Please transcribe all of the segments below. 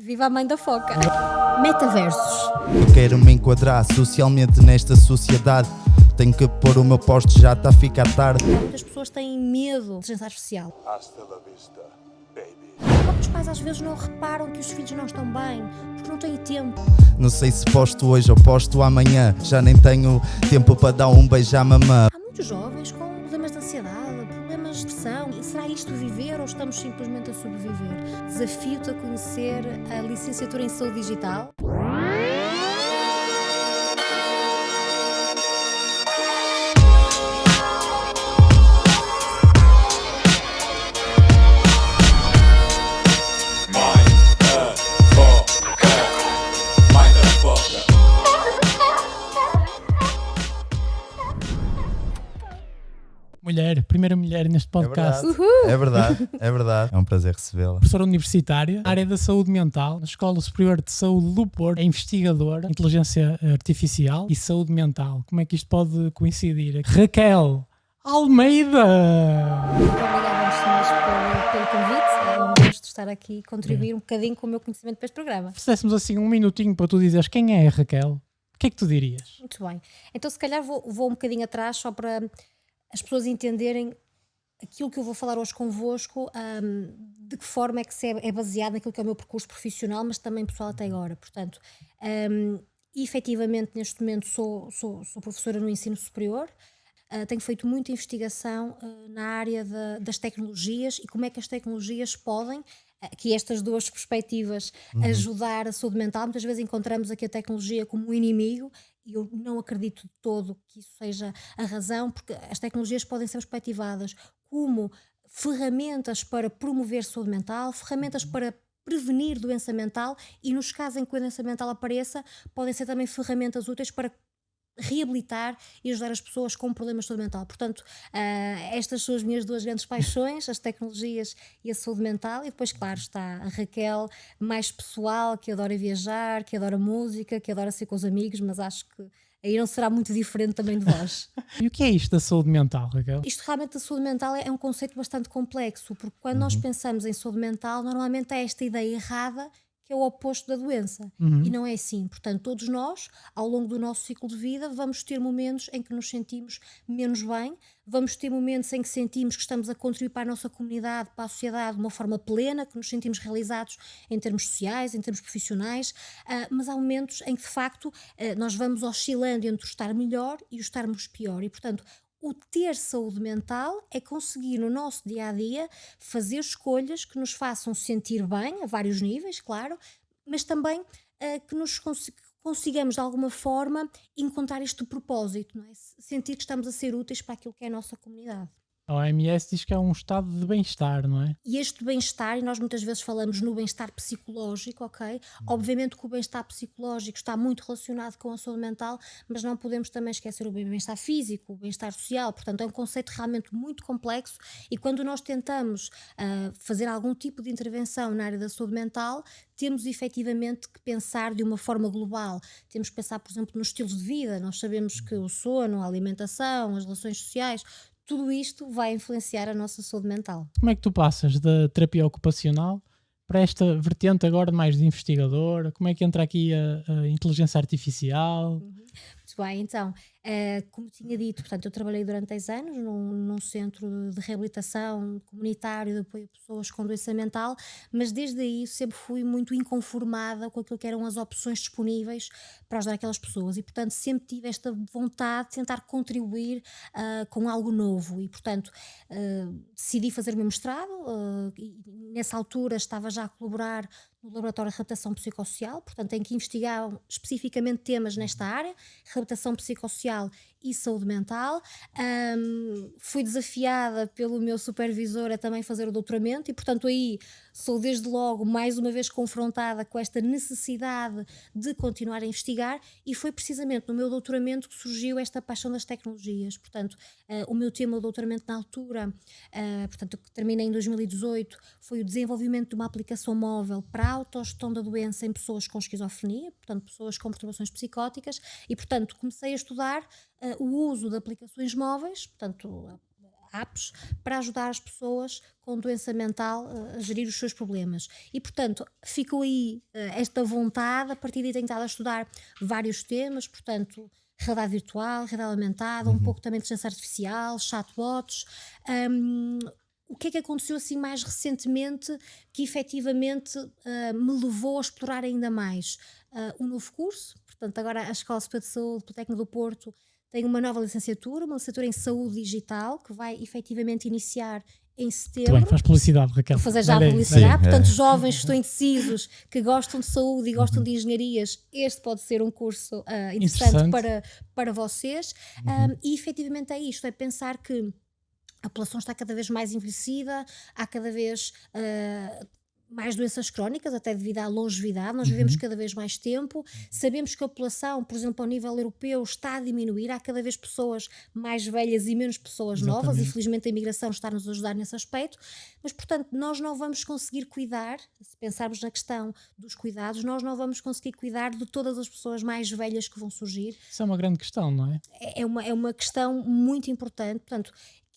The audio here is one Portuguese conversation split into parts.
Viva a mãe da foca! Metaversos. Quero me enquadrar socialmente nesta sociedade. Tenho que pôr o meu posto, já está a ficar tarde. Muitas pessoas têm medo de inteligência artificial. Hasta la vista, baby. Os próprios pais às vezes não reparam que os filhos não estão bem, porque não têm tempo. Não sei se posto hoje ou posto amanhã. Já nem tenho tempo para dar um beijo à mamã. Há muitos jovens com problemas de ansiedade, problemas de depressão. E será isto viver ou estamos simplesmente a sobreviver? Desafio-te a conhecer a licenciatura em Saúde Digital. Primeira mulher neste podcast. É verdade, é verdade. É um prazer recebê-la. Professora universitária, área da saúde mental, na Escola Superior de Saúde do Porto, é investigadora, inteligência artificial e saúde mental. Como é que isto pode coincidir? Raquel Almeida! Muito obrigada, antes de mais, pelo convite. É um gosto estar aqui e contribuir um bocadinho com o meu conhecimento para este programa. Se dessemos assim um minutinho para tu dizeres quem é a Raquel, o que é que tu dirias? Muito bem. Então, se calhar, vou um bocadinho atrás só para as pessoas entenderem aquilo que eu vou falar hoje convosco, de que forma é que é baseado naquilo que é o meu percurso profissional, mas também pessoal até agora. Portanto, efetivamente, neste momento sou professora no ensino superior. Tenho feito muita investigação na área das tecnologias e como é que as tecnologias podem, aqui estas duas perspectivas, ajudar a saúde mental. Muitas vezes encontramos aqui a tecnologia como um inimigo e eu não acredito de todo que isso seja a razão, porque as tecnologias podem ser perspectivadas como ferramentas para promover saúde mental, ferramentas para prevenir doença mental e, nos casos em que a doença mental apareça, podem ser também ferramentas úteis para reabilitar e ajudar as pessoas com problemas de saúde mental. Portanto, estas são as minhas duas grandes paixões, as tecnologias e a saúde mental. E depois, claro, está a Raquel, mais pessoal, que adora viajar, que adora música, que adora ser com os amigos, mas acho que aí não será muito diferente também de vós. E o que é isto da saúde mental, Raquel? Isto realmente da saúde mental é um conceito bastante complexo, porque quando nós pensamos em saúde mental, normalmente há esta ideia errada que é o oposto da doença. E não é assim. Portanto, todos nós, ao longo do nosso ciclo de vida, vamos ter momentos em que nos sentimos menos bem, vamos ter momentos em que sentimos que estamos a contribuir para a nossa comunidade, para a sociedade, de uma forma plena, que nos sentimos realizados em termos sociais, em termos profissionais, mas há momentos em que, de facto, nós vamos oscilando entre o estar melhor e o estarmos pior. E, portanto, o ter saúde mental é conseguir no nosso dia-a-dia fazer escolhas que nos façam sentir bem, a vários níveis, claro, mas também que nos consigamos de alguma forma encontrar este propósito, não é? Sentir que estamos a ser úteis para aquilo que é a nossa comunidade. A OMS diz que é um estado de bem-estar, não é? E este bem-estar, e nós muitas vezes falamos no bem-estar psicológico, ok? Obviamente que o bem-estar psicológico está muito relacionado com a saúde mental, mas não podemos também esquecer o bem-estar físico, o bem-estar social. Portanto, é um conceito realmente muito complexo e quando nós tentamos fazer algum tipo de intervenção na área da saúde mental, temos efetivamente que pensar de uma forma global. Temos que pensar, por exemplo, nos estilos de vida. Nós sabemos que o sono, a alimentação, as relações sociais, tudo isto vai influenciar a nossa saúde mental. Como é que tu passas da terapia ocupacional para esta vertente agora mais de investigadora? Como é que entra aqui a inteligência artificial? Muito bem, então, como tinha dito, portanto, eu trabalhei durante 10 anos num centro de reabilitação comunitário de apoio a pessoas com doença mental, mas desde aí sempre fui muito inconformada com aquilo que eram as opções disponíveis para ajudar aquelas pessoas e, portanto, sempre tive esta vontade de tentar contribuir com algo novo e, portanto, decidi fazer o meu mestrado e nessa altura estava já a colaborar no Laboratório de Reabilitação Psicossocial, portanto, em que investigavam especificamente temas nesta área, reabilitação psicossocial e saúde mental. Fui desafiada pelo meu supervisor a também fazer o doutoramento e, portanto, aí sou desde logo mais uma vez confrontada com esta necessidade de continuar a investigar e foi precisamente no meu doutoramento que surgiu esta paixão das tecnologias. Portanto, o meu tema do doutoramento na altura, portanto, que terminei em 2018, foi o desenvolvimento de uma aplicação móvel para a autogestão da doença em pessoas com esquizofrenia, portanto, pessoas com perturbações psicóticas e, portanto, comecei a estudar o uso de aplicações móveis, portanto, apps para ajudar as pessoas com doença mental a gerir os seus problemas. E, portanto, ficou aí esta vontade, a partir daí tenho estado a estudar vários temas, portanto, realidade virtual, realidade aumentada, um pouco também de inteligência artificial, chatbots. hum, o que é que aconteceu assim mais recentemente que efetivamente me levou a explorar ainda mais? Um novo curso, portanto, agora a Escola Superior de Saúde, Politécnico do Porto, tem uma nova licenciatura, uma licenciatura em Saúde Digital, que vai efetivamente iniciar em Muito setembro. bem, faz publicidade, Raquel. Vou fazer já a Olha aí, publicidade. Sim, Portanto, jovens que estão indecisos, que gostam de saúde e gostam de engenharias, este pode ser um curso interessante para vocês. E efetivamente é isto, é pensar que a população está cada vez mais envelhecida, há cada vez mais doenças crónicas, até devido à longevidade, nós vivemos cada vez mais tempo, sabemos que a população, por exemplo, ao nível europeu, está a diminuir, há cada vez pessoas mais velhas e menos pessoas novas, e Exatamente. felizmente a imigração está-nos a ajudar nesse aspecto, mas portanto nós não vamos conseguir cuidar, se pensarmos na questão dos cuidados, nós não vamos conseguir cuidar de todas as pessoas mais velhas que vão surgir. Isso é uma grande questão, não é? É uma questão muito importante, portanto,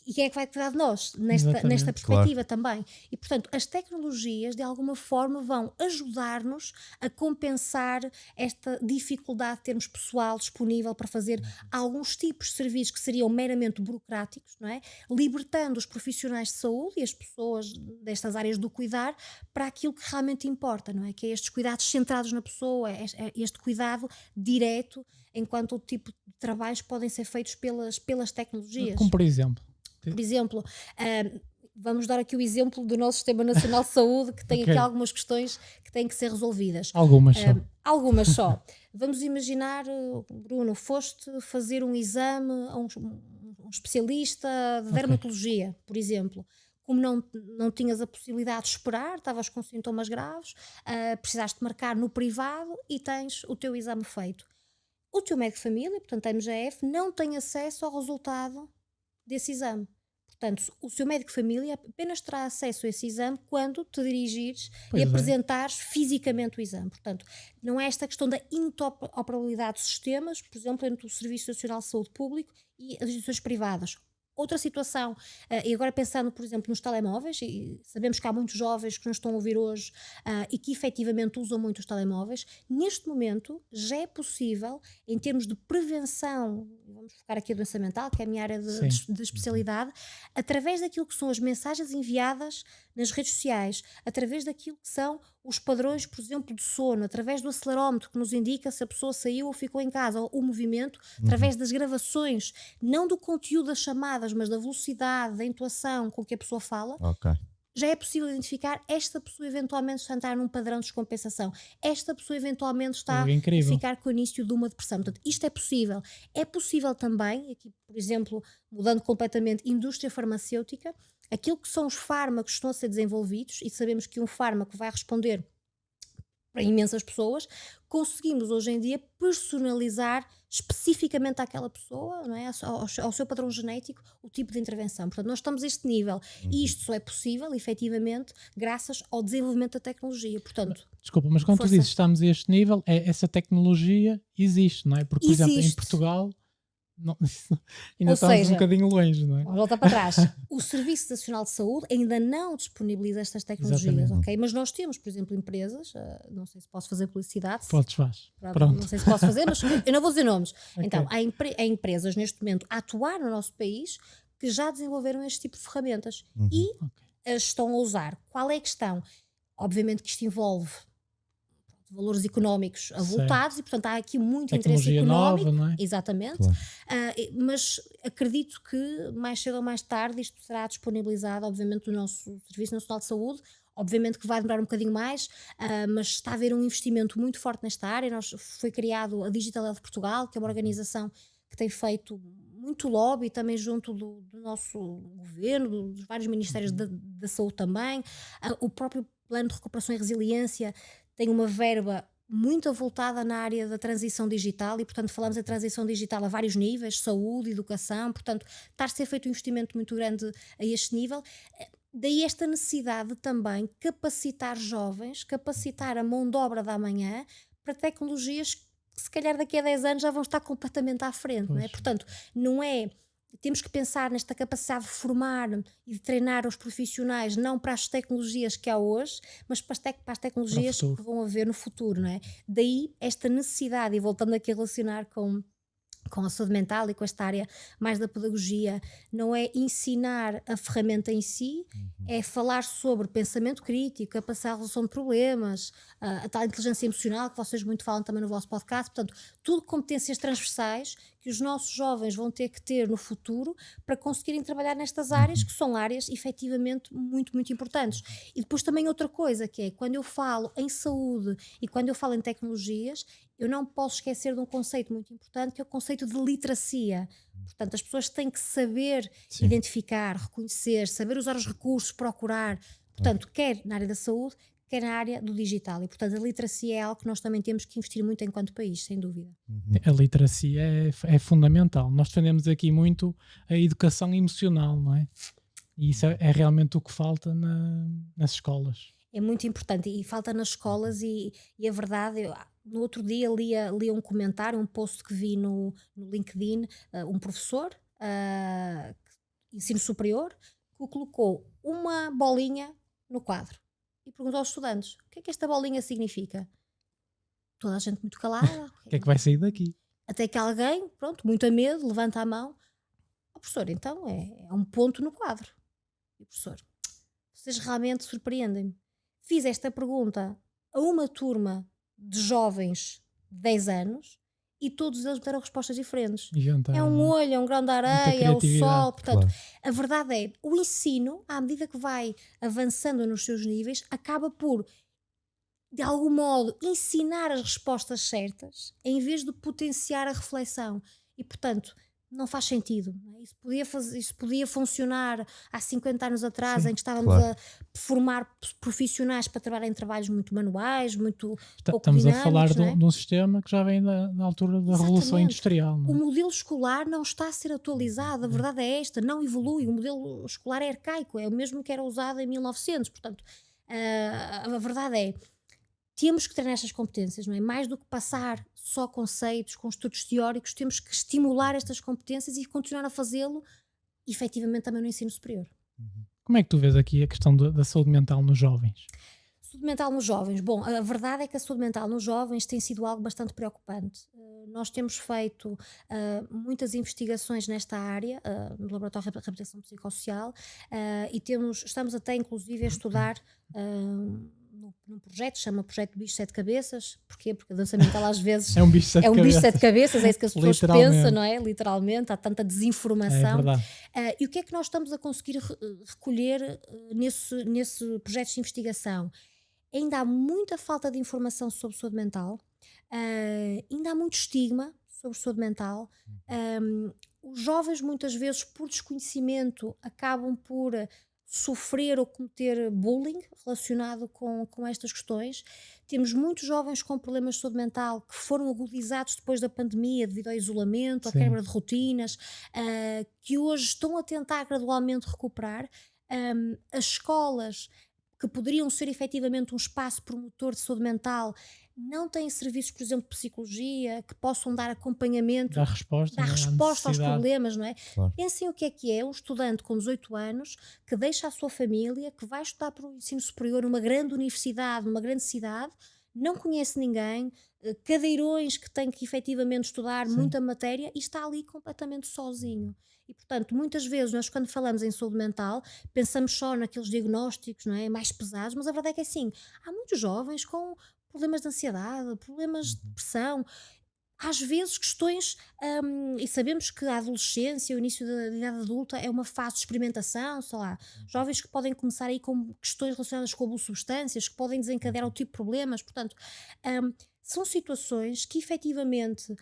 e quem é que vai cuidar de nós Exatamente, nesta perspectiva também? E, portanto, as tecnologias, de alguma forma, vão ajudar-nos a compensar esta dificuldade de termos pessoal disponível para fazer alguns tipos de serviços que seriam meramente burocráticos, não é? Libertando os profissionais de saúde e as pessoas destas áreas do cuidar para aquilo que realmente importa, não é? Que é estes cuidados centrados na pessoa, este cuidado direto, enquanto o tipo de trabalhos podem ser feitos pelas tecnologias. Como por exemplo. Por exemplo, vamos dar aqui o exemplo do nosso Sistema Nacional de Saúde, que tem Ok. aqui algumas questões que têm que ser resolvidas. Algumas só. Algumas só. Vamos imaginar, Bruno, foste fazer um exame a um especialista de dermatologia, por exemplo. Como não tinhas a possibilidade de esperar, estavas com sintomas graves, precisaste marcar no privado e tens o teu exame feito. O teu médico de família, portanto a MGF, não tem acesso ao resultado desse exame. Portanto, o seu médico de família apenas terá acesso a esse exame quando te dirigires Pois e é. apresentares fisicamente o exame. Portanto, não é esta questão da interoperabilidade de sistemas, por exemplo, entre o Serviço Nacional de Saúde Público e as instituições privadas. Outra situação, e agora pensando, por exemplo, nos telemóveis, e sabemos que há muitos jovens que nos estão a ouvir hoje e que efetivamente usam muito os telemóveis, neste momento já é possível, em termos de prevenção, vamos focar aqui a doença mental, que é a minha área de especialidade, através daquilo que são as mensagens enviadas nas redes sociais, através daquilo que são os padrões, por exemplo, de sono, através do acelerómetro que nos indica se a pessoa saiu ou ficou em casa, ou o movimento, através das gravações, não do conteúdo das chamadas, mas da velocidade, da entoação com que a pessoa fala, Ok. já é possível identificar esta pessoa eventualmente está a entrar num padrão de descompensação, esta pessoa eventualmente está É incrível. a ficar com o início de uma depressão. Portanto, isto é possível. É possível também, aqui, por exemplo, mudando completamente, indústria farmacêutica, aquilo que são os fármacos que estão a ser desenvolvidos, e sabemos que um fármaco vai responder para imensas pessoas, conseguimos hoje em dia personalizar especificamente àquela pessoa, não é? ao seu padrão genético, o tipo de intervenção. Portanto, nós estamos a este nível e isto só é possível, efetivamente, graças ao desenvolvimento da tecnologia. Portanto, Desculpa, mas quando tu Força. dizes estamos a este nível, essa tecnologia existe, não é? Porque, por exemplo, em Existe. Portugal ainda Ou estamos um seja, bocadinho longe, não é? vamos voltar para trás. O Serviço Nacional de Saúde ainda não disponibiliza estas tecnologias, Exatamente. ok? Mas nós temos, por exemplo, empresas, não sei se posso fazer publicidade, se- Podes, faz. Pronto, Pronto. não sei se posso fazer, mas eu não vou dizer nomes. Ok. Então, há empresas neste momento a atuar no nosso país que já desenvolveram este tipo de ferramentas e as estão a usar. Qual é a questão? Obviamente que isto envolve valores económicos avultados e, portanto, há aqui muito interesse Tecnologia económico. nova, não é? Exatamente. Claro. Mas acredito que mais cedo ou mais tarde isto será disponibilizado, obviamente, no nosso Serviço Nacional de Saúde. Obviamente que vai demorar um bocadinho mais, mas está a haver um investimento muito forte nesta área. Foi criado a Digital Health Portugal, que é uma organização que tem feito muito lobby também junto do nosso governo, dos vários ministérios da saúde também. O próprio Plano de Recuperação e Resiliência tem uma verba muito avultada na área da transição digital e, portanto, falamos da transição digital a vários níveis, saúde, educação, portanto, está a ser feito um investimento muito grande a este nível. Daí esta necessidade de também capacitar jovens, capacitar a mão de obra da amanhã para tecnologias que se calhar daqui a 10 anos já vão estar completamente à frente, não é? Pois. Portanto, não é temos que pensar nesta capacidade de formar e de treinar os profissionais, não para as tecnologias que há hoje, mas para as Para o tecnologias que futuro. vão haver no futuro, não é? Daí esta necessidade, e voltando aqui a relacionar com a saúde mental e com esta área mais da pedagogia, não é ensinar a ferramenta em si, é falar sobre pensamento crítico, capacidade de resolução de problemas, a tal inteligência emocional que vocês muito falam também no vosso podcast, portanto, tudo competências transversais que os nossos jovens vão ter que ter no futuro para conseguirem trabalhar nestas áreas, que são áreas efetivamente muito, muito importantes. E depois também outra coisa, que é quando eu falo em saúde e quando eu falo em tecnologias, eu não posso esquecer de um conceito muito importante, que é o conceito de literacia. Portanto, as pessoas têm que saber Sim. identificar, reconhecer, saber usar os recursos, procurar. Portanto, quer na área da saúde, quer na área do digital. E, portanto, a literacia é algo que nós também temos que investir muito enquanto país, sem dúvida. A literacia é fundamental. Nós defendemos aqui muito a educação emocional, não é? E isso é realmente o que falta nas escolas. É muito importante e falta nas escolas e a verdade, no outro dia lia um comentário, um post que vi no LinkedIn, um professor, ensino superior, que colocou uma bolinha no quadro e perguntou aos estudantes, o que é que esta bolinha significa? Toda a gente muito calada. O que é que vai sair daqui? Até que alguém, pronto, muito a medo, levanta a mão. Professor, então é um ponto no quadro. E o professor, vocês realmente surpreendem-me. Fiz esta pergunta a uma turma de jovens de 10 anos e todos eles me deram respostas diferentes. É um olho, é um grão de areia, é o sol. Portanto, a verdade é, o ensino, à medida que vai avançando nos seus níveis, acaba por, de algum modo, ensinar as respostas certas em vez de potenciar a reflexão. E, portanto, não faz sentido. Não é? Isso podia funcionar há 50 anos atrás, Sim, em que estávamos a formar profissionais para trabalhar em trabalhos muito manuais, muito pouco Estamos a dinâmicos, falar não é? de um sistema que já vem da altura da Revolução Exatamente. Industrial. Não O é? modelo escolar não está a ser atualizado, a verdade é esta, não evolui, o modelo escolar é arcaico, é o mesmo que era usado em 1900, portanto, a verdade é, temos que treinar estas competências, não é? Mais do que passar só conceitos com estudos teóricos, temos que estimular estas competências e continuar a fazê-lo, efetivamente, também no ensino superior. Como é que tu vês aqui a questão da saúde mental nos jovens? Saúde mental nos jovens. Bom, a verdade é que a saúde mental nos jovens tem sido algo bastante preocupante. Nós temos feito muitas investigações nesta área, no Laboratório de Reabilitação Psicossocial, e estamos até inclusive a estudar num projeto, que se chama Projeto Bicho Sete Cabeças. Porquê? Porque a doença mental às vezes É um bicho de sete é um bicho de cabeças. sete cabeças, é isso que as pessoas Literalmente. pensam, não é? Literalmente, há tanta É desinformação. verdade. E o que é que nós estamos a conseguir recolher nesse projeto de investigação? Ainda há muita falta de informação sobre saúde mental, ainda há muito estigma sobre saúde mental. Os jovens, muitas vezes, por desconhecimento, acabam por sofrer ou cometer bullying relacionado com estas questões. Temos muitos jovens com problemas de saúde mental que foram agudizados depois da pandemia devido ao isolamento, à Sim. quebra de rotinas, que hoje estão a tentar gradualmente recuperar. As escolas que poderiam ser efetivamente um espaço promotor de saúde mental, não têm serviços, por exemplo, de psicologia, que possam dar acompanhamento, Dá resposta, dar não é? À resposta aos necessidade. problemas, não é? Claro. Pensem o que é um estudante com 18 anos que deixa a sua família, que vai estudar para o ensino superior numa grande universidade, numa grande cidade, não conhece ninguém, cadeirões que tem que efetivamente estudar Sim. muita matéria e está ali completamente sozinho. E, portanto, muitas vezes nós, quando falamos em saúde mental, pensamos só naqueles diagnósticos, não é, mais pesados, mas a verdade é que é assim, há muitos jovens com problemas de ansiedade, problemas de depressão, às vezes questões, e sabemos que a adolescência, o início da idade adulta é uma fase de experimentação, sei lá, jovens que podem começar aí com questões relacionadas com o abuso de substâncias, que podem desencadear outro tipo de problemas, portanto, são situações que efetivamente,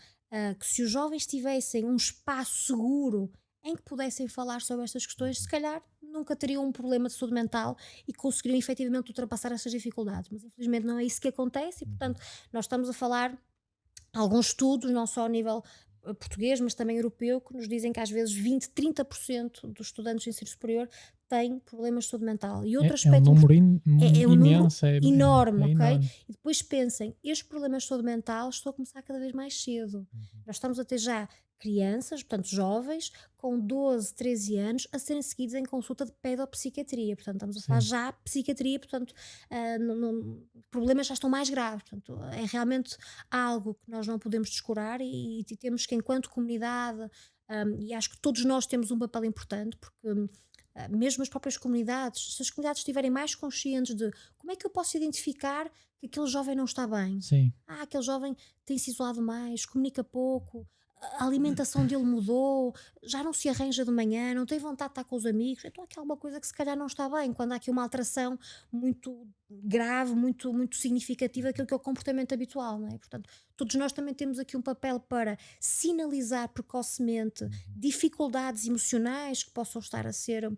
que se os jovens tivessem um espaço seguro em que pudessem falar sobre estas questões, se calhar nunca teriam um problema de saúde mental e conseguiriam efetivamente ultrapassar estas dificuldades, mas infelizmente não é isso que acontece e, portanto, nós estamos a falar alguns estudos, não só ao nível português, mas também europeu, que nos dizem que às vezes 20, 30% dos estudantes de ensino superior tem problemas de saúde mental. E É, outro é um aspecto número é um número imenso, enorme, é ok? enorme. E depois pensem, estes problemas de saúde mental estão a começar cada vez mais cedo. Nós estamos a ter já crianças, portanto jovens, com 12, 13 anos, a serem seguidos em consulta de pedopsiquiatria. Portanto, estamos a falar Sim, já de psiquiatria, portanto, problemas já estão mais graves. Portanto, é realmente algo que nós não podemos descurar e temos que, enquanto comunidade, e acho que todos nós temos um papel importante, porque mesmo as próprias comunidades, se as comunidades estiverem mais conscientes de como é que eu posso identificar que aquele jovem não está bem. sim, Aquele jovem tem-se isolado mais, comunica pouco, a alimentação dele mudou, já não se arranja de manhã, não tem vontade de estar com os amigos. Então há aqui alguma coisa que se calhar não está bem, quando há aqui uma alteração muito grave, muito significativa daquilo que é o comportamento habitual, não é? Portanto, todos nós também temos aqui um papel para sinalizar precocemente dificuldades emocionais que possam estar a ser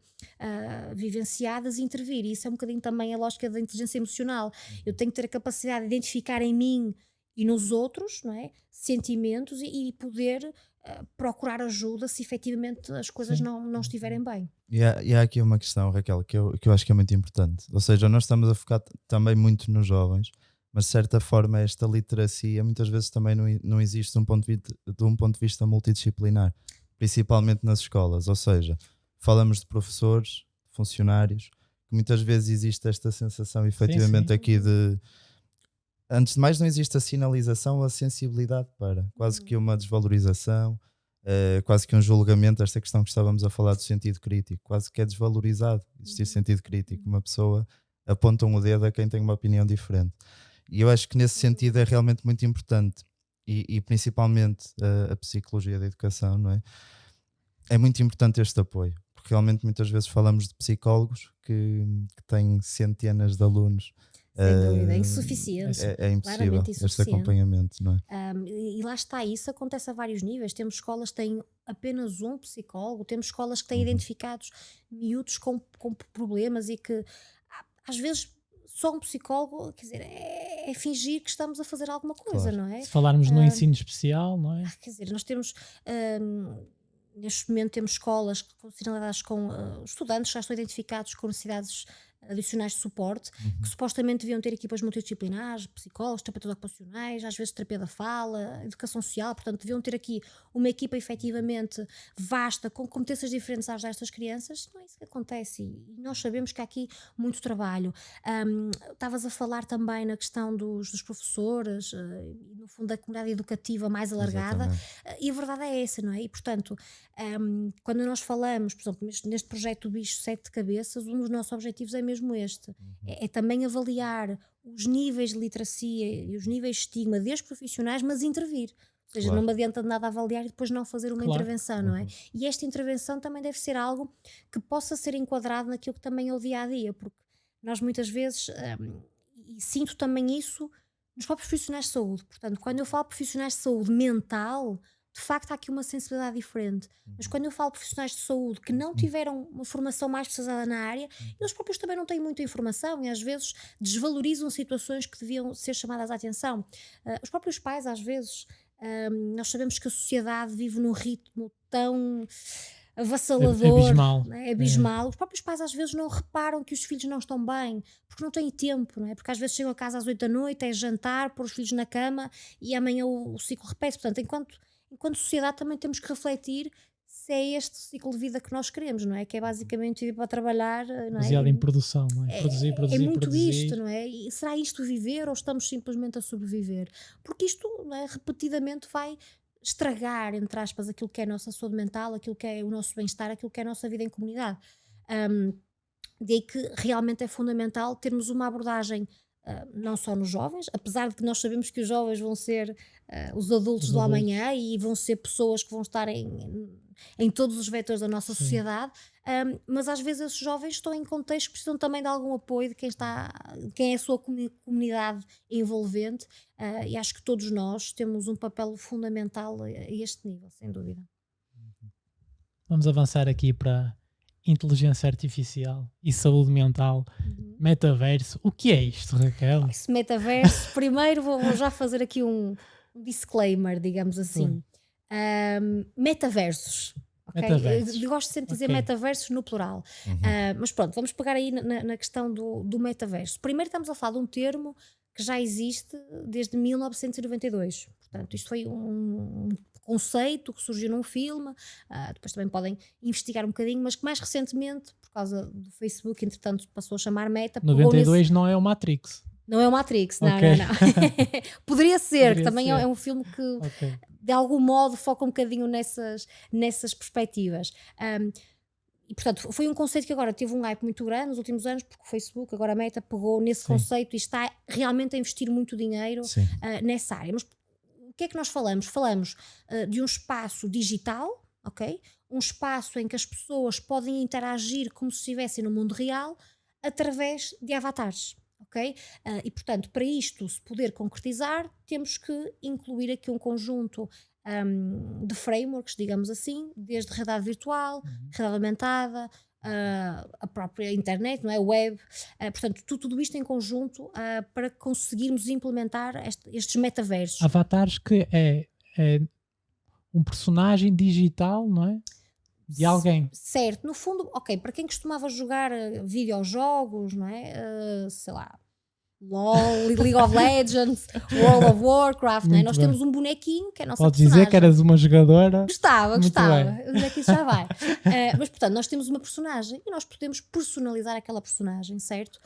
vivenciadas e intervir. E isso é um bocadinho também a lógica da inteligência emocional. Eu tenho que ter a capacidade de identificar em mim e nos outros, não é? Sentimentos e poder procurar ajuda se efetivamente as coisas sim. não estiverem bem. E há aqui uma questão, Raquel, que eu acho que é muito importante. Ou seja, nós estamos a focar também muito nos jovens, mas de certa forma esta literacia muitas vezes também não existe de um ponto de vista multidisciplinar, principalmente nas escolas. Ou seja, falamos de professores, funcionários, que muitas vezes existe esta sensação efetivamente sim. aqui de. Antes de mais, não existe a sinalização, a sensibilidade para quase que uma desvalorização, quase que um julgamento. Esta questão que estávamos a falar do sentido crítico, quase que é desvalorizado existir sentido crítico. Uma pessoa aponta um dedo a quem tem uma opinião diferente. E eu acho que nesse sentido é realmente muito importante, e principalmente a psicologia da educação, não é? É muito importante este apoio, porque realmente muitas vezes falamos de psicólogos que têm centenas de alunos. Sem dúvida, é eh, insuficiente. é impossível Claramente este insuficiente. acompanhamento, não é? E lá está, isso acontece a vários níveis. Temos escolas que têm apenas um psicólogo, temos escolas que têm identificados miúdos com problemas e que às vezes só um psicólogo, quer dizer, é fingir que estamos a fazer alguma coisa, Claro. não é? Se falarmos no ensino especial, não é? Quer dizer, nós temos, neste momento temos escolas sinalizadas com estudantes que já estão identificados com necessidades adicionais de suporte, que supostamente deviam ter equipas multidisciplinares, psicólogos, terapeutas ocupacionais, às vezes terapia da fala, educação social, portanto deviam ter aqui uma equipa efetivamente vasta, com competências diferentes às destas crianças. Não é isso que acontece e nós sabemos que há aqui muito trabalho. Estavas a falar também na questão dos professores e no fundo da comunidade educativa mais alargada. Exatamente. E a verdade é essa, não é? E portanto, quando nós falamos, por exemplo, neste projeto do Bicho Sete Cabeças, um dos nossos objetivos é mesmo este, é também avaliar os níveis de literacia e os níveis de estigma destes profissionais, mas intervir. Ou seja, Claro. não me adianta de nada avaliar e depois não fazer uma Claro. intervenção, não é? E esta intervenção também deve ser algo que possa ser enquadrado naquilo que também é o dia a dia, porque nós muitas vezes, e sinto também isso nos próprios profissionais de saúde. Portanto, quando eu falo profissionais de saúde mental, de facto há aqui uma sensibilidade diferente. Mas quando eu falo profissionais de saúde que não tiveram uma formação mais precisada na área, eles próprios também não têm muita informação e às vezes desvalorizam situações que deviam ser chamadas à atenção. Os próprios pais, às vezes, nós sabemos que a sociedade vive num ritmo tão avassalador, Abismal. não é? Abismal. Os próprios pais às vezes não reparam que os filhos não estão bem, porque não têm tempo, não é? Porque às vezes chegam a casa às 8 da noite, é jantar, pôr os filhos na cama e amanhã o ciclo repete. Portanto, enquanto sociedade também temos que refletir se é este ciclo de vida que nós queremos, não é? Que é basicamente viver para trabalhar, não é? Baseado em produção, não é? Produzir, É muito produzir. isto, não é? E será isto viver ou estamos simplesmente a sobreviver? Porque isto, não é, repetidamente vai estragar, entre aspas, aquilo que é a nossa saúde mental, aquilo que é o nosso bem-estar, aquilo que é a nossa vida em comunidade. Daí que realmente é fundamental termos uma abordagem não só nos jovens, apesar de que nós sabemos que os jovens vão ser os adultos Os do adultos. amanhã e vão ser pessoas que vão estar em todos os vetores da nossa Sim. sociedade, mas às vezes esses jovens estão em contextos que precisam também de algum apoio de quem é a sua comunidade envolvente, e acho que todos nós temos um papel fundamental a este nível, sem dúvida. Vamos avançar aqui para inteligência artificial e saúde mental, metaverso. O que é isto, Raquel? Esse metaverso, primeiro vou já fazer aqui um disclaimer, digamos assim. Metaversos, ok? Metaversos. Eu gosto sempre de dizer Ok. metaversos no plural. Mas pronto, vamos pegar aí na questão do metaverso. Primeiro estamos a falar de um termo que já existe desde 1992. Portanto, isto foi um conceito que surgiu num filme, depois também podem investigar um bocadinho, mas que mais recentemente, por causa do Facebook, entretanto passou a chamar Meta, pegou 92 não é o Matrix. não é o Matrix, não, Ok. não, não. Poderia ser, que Poderia também ser. é um filme que Ok. de algum modo foca um bocadinho nessas perspectivas. E portanto foi um conceito que agora teve um hype muito grande nos últimos anos, porque o Facebook, agora a Meta, pegou nesse Sim. conceito e está realmente a investir muito dinheiro Sim. nessa área. Mas o que é que nós falamos? Falamos de um espaço digital, ok? Um espaço em que as pessoas podem interagir como se estivessem no mundo real através de avatares. Ok? E portanto, para isto se poder concretizar, temos que incluir aqui um conjunto de frameworks, digamos assim, desde realidade virtual, realidade aumentada, a própria internet, não é? Web, portanto, tudo isto em conjunto para conseguirmos implementar estes metaversos. Avatares que é um personagem digital, não é? De alguém. Certo, no fundo, ok, para quem costumava jogar videojogos, não é? Sei lá, LOL, League of Legends, World of Warcraft, não é? Muito Nós bem. temos um bonequinho que é a nossa Podes personagem. dizer que eras uma jogadora. Gostava, Muito gostava. bem. Onde é que isso já vai? Mas portanto, nós temos uma personagem e nós podemos personalizar aquela personagem, certo?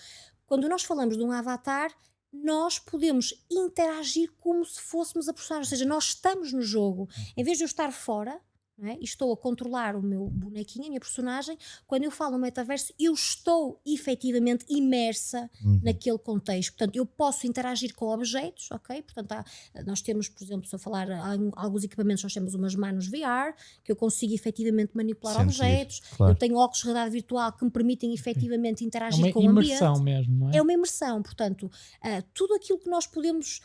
Quando nós falamos de um avatar, nós podemos interagir como se fôssemos a personagem, ou seja, nós estamos no jogo. Em vez de eu estar fora, não é? E estou a controlar o meu bonequinho, a minha personagem, quando eu falo no metaverso, eu estou efetivamente imersa naquele contexto. Portanto, eu posso interagir com objetos, ok? Portanto, nós temos, por exemplo, se eu falar alguns equipamentos, nós temos umas manos VR, que eu consigo efetivamente manipular Sentir, objetos. claro. Eu tenho óculos de realidade virtual que me permitem efetivamente É interagir uma com o ambiente. imersão mesmo, não é? É uma imersão, portanto, tudo aquilo que nós podemos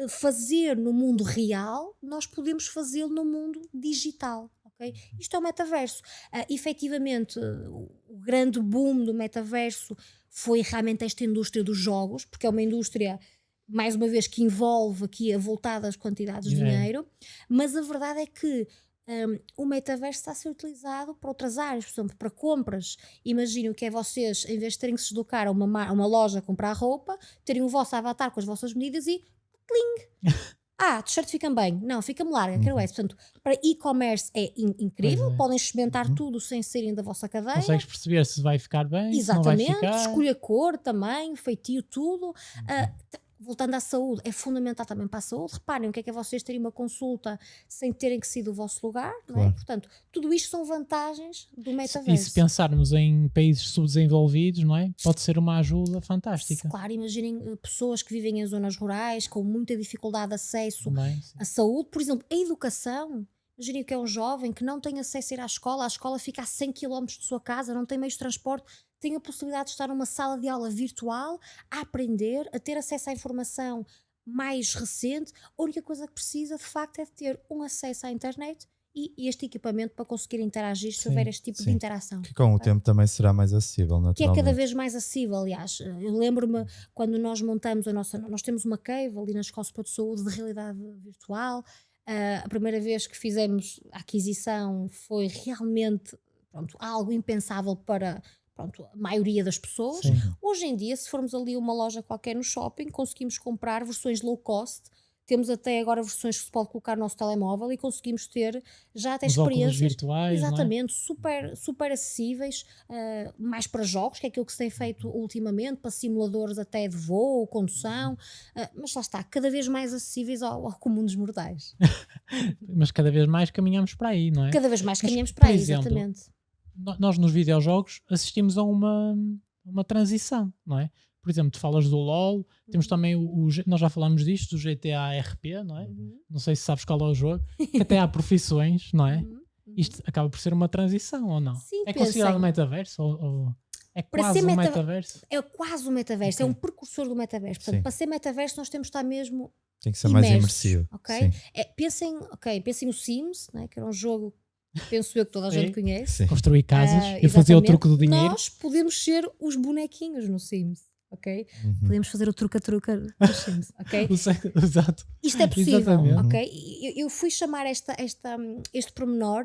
fazer no mundo real, nós podemos fazê-lo no mundo digital. Ok? Isto é o metaverso. Efetivamente, o grande boom do metaverso foi realmente esta indústria dos jogos, porque é uma indústria, mais uma vez, que envolve aqui avultadas quantidades de dinheiro, mas a verdade é que o metaverso está a ser utilizado para outras áreas, por exemplo, para compras. Imaginem o que é vocês, em vez de terem que se deslocar a uma loja comprar roupa, terem o vosso avatar com as vossas medidas e cling! T-shirt fica-me bem. Não, fica-me larga, quero essa. Portanto, para e-commerce é incrível, Pois é. podem experimentar tudo sem saírem da vossa cadeia. Consegues perceber se vai ficar bem, se não vai Exatamente, ficar. escolher a cor, tamanho, feitio, tudo. Voltando à saúde, é fundamental também para a saúde. Reparem o que é vocês terem uma consulta sem terem que sair do vosso lugar, não é? Claro. Portanto, tudo isto são vantagens do E metaverso. se pensarmos em países subdesenvolvidos, não é? Pode ser uma ajuda fantástica. Claro, imaginem pessoas que vivem em zonas rurais com muita dificuldade de acesso Também, sim. à saúde, por exemplo, a educação. Imaginem que é um jovem que não tem acesso a ir à escola fica a 100 km de sua casa, não tem meios de transporte, tem a possibilidade de estar numa sala de aula virtual, a aprender, a ter acesso à informação mais recente. A única coisa que precisa, de facto, é de ter um acesso à internet e este equipamento para conseguir interagir se Sim, houver este tipo de sim. interação. Que com o tempo também será mais acessível, Que é naturalmente. cada vez mais acessível, aliás. Eu lembro-me quando nós montamos nós temos uma cave ali na Escola Superior de Saúde de realidade virtual. A primeira vez que fizemos a aquisição foi realmente algo impensável para a maioria das pessoas. Sim. Hoje em dia, se formos ali a uma loja qualquer no shopping, conseguimos comprar versões low cost. Temos até agora versões que se pode colocar no nosso telemóvel e conseguimos ter já até Os óculos experiências virtuais, não é? exatamente, super acessíveis, mais para jogos, que é aquilo que se tem feito ultimamente, para simuladores até de voo, condução, mas lá está, cada vez mais acessíveis ao comum dos mortais. Mas cada vez mais caminhamos para aí, não é? Cada vez mais Mas, caminhamos por para aí, exemplo, exatamente. Nós nos videojogos assistimos a uma transição, não é? Por exemplo, tu falas do LoL, temos também nós já falámos disto, do GTA RP, não é? Não sei se sabes qual é o jogo, que até há profissões, não é? Isto acaba por ser uma transição ou não? Sim, É considerado pensem. um metaverso? Ou é Para quase ser um metaverso? É quase um metaverso, é Ok. um precursor do metaverso. Portanto, Sim. para ser metaverso nós temos de estar mesmo Tem que ser mais imersos, imersivo. ok? Sim. Pensem o Sims, né, que era um jogo que penso eu que toda a gente conhece. Sim. Construir casas Ah, e fazer o exatamente. truque do dinheiro. Nós podemos ser os bonequinhos no Sims, ok? Uhum. Podemos fazer o truca-truca dos Sims, ok? Exato. Isto é possível, Exatamente. ok? Eu fui chamar este pormenor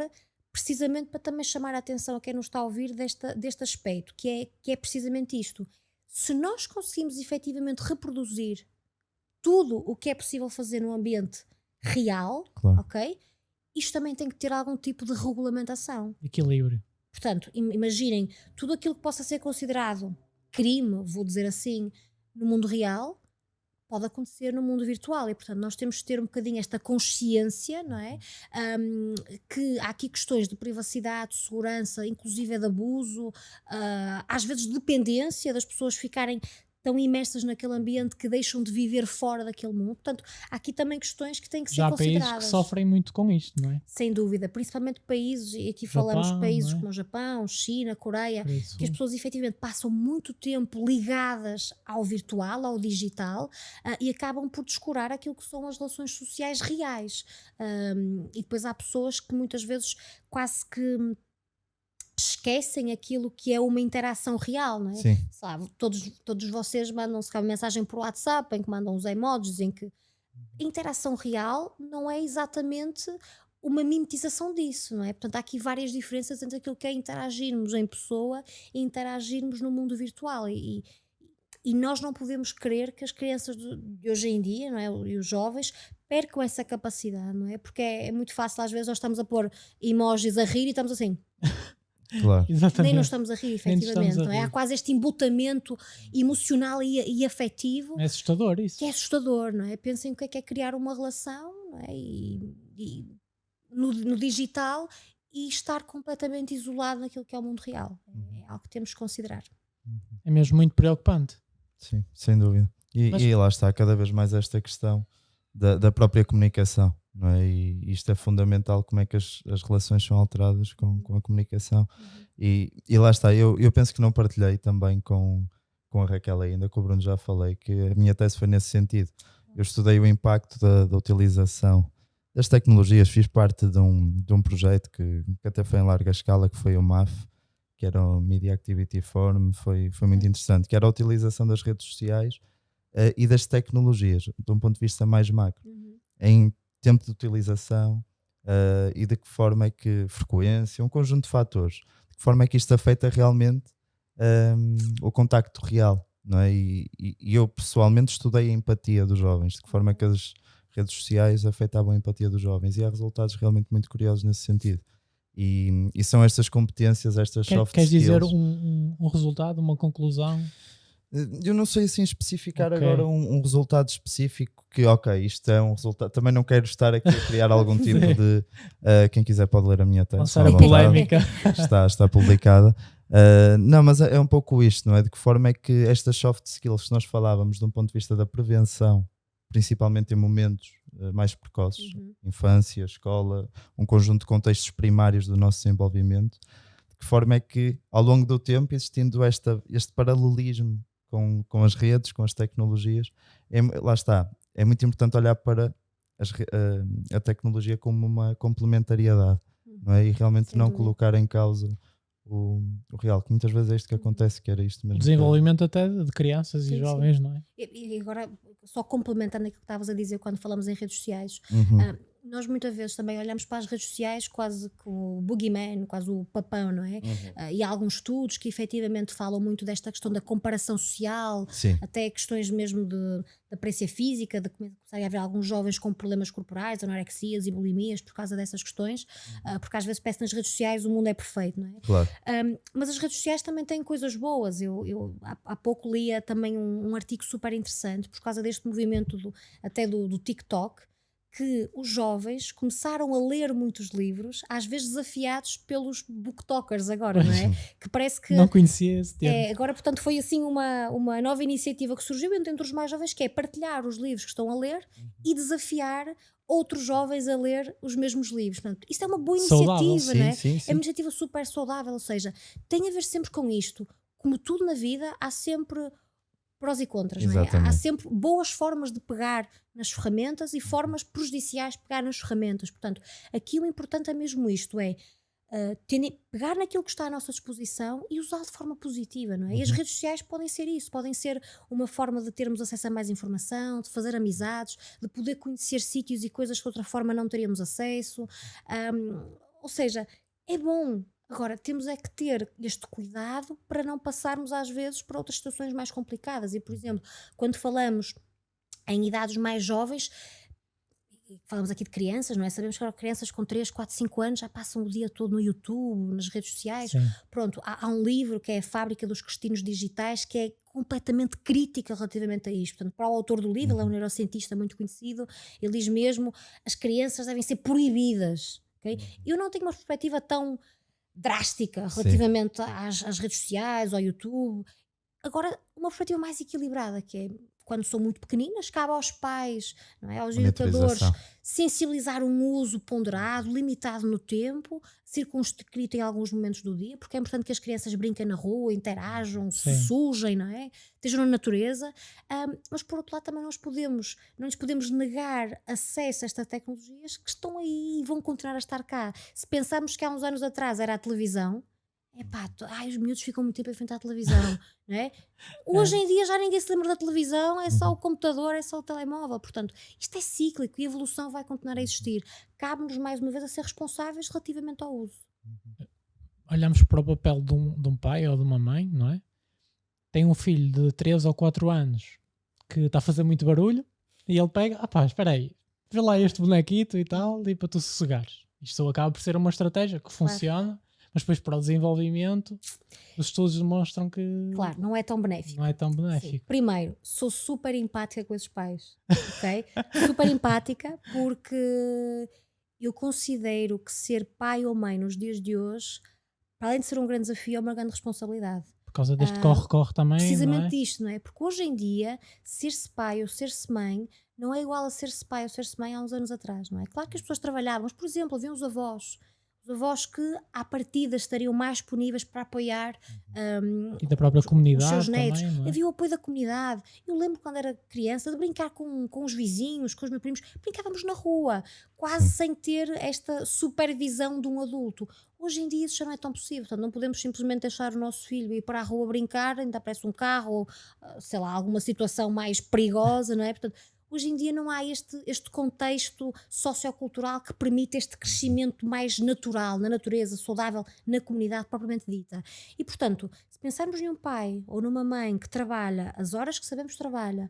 precisamente para também chamar a atenção a quem nos está a ouvir deste aspecto, que é precisamente isto. Se nós conseguimos efetivamente reproduzir tudo o que é possível fazer no ambiente real, Claro. ok? Isto também tem que ter algum tipo de regulamentação. Equilíbrio. Portanto, imaginem, tudo aquilo que possa ser considerado crime, vou dizer assim, no mundo real, pode acontecer no mundo virtual e, portanto, nós temos de ter um bocadinho esta consciência, não é? Que há aqui questões de privacidade, de segurança, inclusive de abuso, às vezes de dependência das pessoas ficarem tão imersas naquele ambiente que deixam de viver fora daquele mundo. Portanto, há aqui também questões que têm que ser Já há países que consideradas. sofrem muito com isto, não é? Sem dúvida, principalmente países, e aqui Japão, falamos de países não é? como o Japão, China, Coreia, Coreia do Sul. que as pessoas efetivamente passam muito tempo ligadas ao virtual, ao digital, e acabam por descurar aquilo que são as relações sociais reais. E depois há pessoas que muitas vezes quase que esquecem aquilo que é uma interação real, não é? Sim, Sabe, todos vocês mandam-se cá uma mensagem por WhatsApp em que mandam os emojis, em que a interação real não é exatamente uma mimetização disso, não é? Portanto, há aqui várias diferenças entre aquilo que é interagirmos em pessoa e interagirmos no mundo virtual. E nós não podemos querer que as crianças de hoje em dia, não é? E os jovens percam essa capacidade, não é? Porque é muito fácil, às vezes, nós estamos a pôr emojis a rir e estamos assim. claro. Nem Exatamente. nos estamos a rir, Nem nos estamos efetivamente, a não é? Há rir. quase este embutamento emocional e afetivo É assustador isso. que é assustador, não é? Pensem o que é criar uma relação, não é? E no digital e estar completamente isolado naquilo que é o mundo real. É algo que temos que considerar. É mesmo muito preocupante. Sim, sem dúvida. Mas- E lá está cada vez mais esta questão da própria comunicação, não é? E isto é fundamental, como é que as relações são alteradas com a comunicação. E lá está, eu penso que não partilhei também com a Raquel ainda, com o Bruno já falei, que a minha tese foi nesse sentido. Eu estudei o impacto da utilização das tecnologias, fiz parte de um projeto que até foi em larga escala, que foi o MAF, que era o Media Activity Forum, foi muito interessante, que era a utilização das redes sociais e das tecnologias, de um ponto de vista mais macro, em tempo de utilização e de que forma é que frequência, um conjunto de fatores, de que forma é que isto afeta realmente o contacto real, não é? E eu pessoalmente estudei a empatia dos jovens, de que forma é que as redes sociais afetavam a empatia dos jovens, e há resultados realmente muito curiosos nesse sentido. E são estas competências, estas soft Queres skills. dizer um resultado, uma conclusão? Eu não sei assim especificar Ok. agora um resultado específico que, ok, isto é um resultado. Também não quero estar aqui a criar algum tipo Sim. de. Quem quiser pode ler a minha tese. Lançar à a vontade. polémica. Está publicada. Não, mas é um pouco isto, não é? De que forma é que estas soft skills que nós falávamos de um ponto de vista da prevenção, principalmente em momentos mais precoces, infância, escola, um conjunto de contextos primários do nosso desenvolvimento, de que forma é que ao longo do tempo, existindo este paralelismo com as redes, com as tecnologias, lá está, é muito importante olhar para a tecnologia como uma complementariedade, não é? E realmente Sem não dúvida. colocar em causa o real, que muitas vezes é isto que acontece, que era isto mesmo. O desenvolvimento até de crianças Sim, e sim. jovens, não é? E agora, só complementando aquilo que estavas a dizer quando falamos em redes sociais, nós muitas vezes também olhamos para as redes sociais quase como o boogeyman, quase o papão, não é? E há alguns estudos que efetivamente falam muito desta questão da comparação social, Sim, até questões mesmo de aparência física, de começarem a haver alguns jovens com problemas corporais, anorexias e bulimias por causa dessas questões, porque às vezes parece que nas redes sociais o mundo é perfeito, não é? claro. Mas as redes sociais também têm coisas boas. Eu há pouco lia também um artigo super interessante por causa deste movimento até do TikTok, que os jovens começaram a ler muitos livros, às vezes desafiados pelos booktokers agora, não é? Que parece que Não conhecia esse termo. agora, portanto, foi assim uma nova iniciativa que surgiu entre os mais jovens, que é partilhar os livros que estão a ler e desafiar outros jovens a ler os mesmos livros. Portanto, isto é uma boa Saudável, iniciativa, não é? sim, É uma iniciativa super saudável, ou seja, tem a ver sempre com isto. Como tudo na vida, há sempre prós e contras, não é? Há Exatamente. sempre boas formas de pegar nas ferramentas e formas prejudiciais de pegar nas ferramentas. Portanto, aqui o importante é mesmo isto, é pegar naquilo que está à nossa disposição e usá-lo de forma positiva, não é? E as redes sociais podem ser isso, podem ser uma forma de termos acesso a mais informação, de fazer amizades, de poder conhecer sítios e coisas que de outra forma não teríamos acesso. Ou seja, é bom. Agora, temos é que ter este cuidado para não passarmos às vezes para outras situações mais complicadas. E, por exemplo, quando falamos em idades mais jovens, e falamos aqui de crianças, não é? Sabemos que agora crianças com 3, 4, 5 anos já passam o dia todo no YouTube, nas redes sociais. Sim, Pronto, há um livro que é A Fábrica dos Cretinos Digitais, que é completamente crítica relativamente a isto. Portanto, para o autor do livro, ele é um neurocientista muito conhecido, ele diz mesmo as crianças devem ser proibidas. Ok? Eu não tenho uma perspectiva tão drástica Sim. relativamente às redes sociais, ao YouTube. Agora, uma perspectiva mais equilibrada, que é quando são muito pequeninas, cabe aos pais, não é? Aos educadores, Monitorização. sensibilizar um uso ponderado, limitado no tempo, circunscrito em alguns momentos do dia, porque é importante que as crianças brinquem na rua, interajam, se sim. sujem, não é? Estejam na natureza. Mas por outro lado também não lhes podemos negar acesso a estas tecnologias que estão aí e vão continuar a estar cá. Se pensarmos que há uns anos atrás era a televisão, epá, os miúdos ficam muito tempo em frente à televisão, não é? Hoje É. em dia já ninguém se lembra da televisão, é só o Uhum. computador, é só o telemóvel. Portanto, isto é cíclico e a evolução vai continuar a existir. Cabe-nos mais uma vez a ser responsáveis relativamente ao uso. Olhamos para o papel de um pai ou de uma mãe, não é? Tem um filho de 3 ou 4 anos que está a fazer muito barulho e ele pega, pá, espera aí, vê lá este bonequito e tal, e para tu sossegares. Isto acaba por ser uma estratégia que funciona, mas depois para o desenvolvimento, os estudos demonstram que Claro, não é tão benéfico. não é tão Sim. benéfico. Primeiro, sou super empática com esses pais, ok? Super empática porque eu considero que ser pai ou mãe nos dias de hoje, para além de ser um grande desafio, é uma grande responsabilidade. Por causa deste Ah, corre-corre também, não Precisamente é? disto, não é? Porque hoje em dia, ser-se pai ou ser-se mãe não é igual a ser-se pai ou ser-se mãe há uns anos atrás, não é? Claro que as pessoas trabalhavam, mas, por exemplo, havia os avós que, à partida, estariam mais disponíveis para apoiar E da própria os seus comunidade netos. também, não é? Havia o apoio da comunidade. Eu lembro quando era criança de brincar com os vizinhos, com os meus primos, brincávamos na rua, quase Sim. sem ter esta supervisão de um adulto. Hoje em dia isso já não é tão possível, portanto, não podemos simplesmente deixar o nosso filho ir para a rua brincar, ainda aparece um carro ou, sei lá, alguma situação mais perigosa, não é? Portanto, hoje em dia não há este contexto sociocultural que permite este crescimento mais natural, na natureza, saudável, na comunidade propriamente dita. E, portanto, se pensarmos num pai ou numa mãe que trabalha as horas que sabemos que trabalha,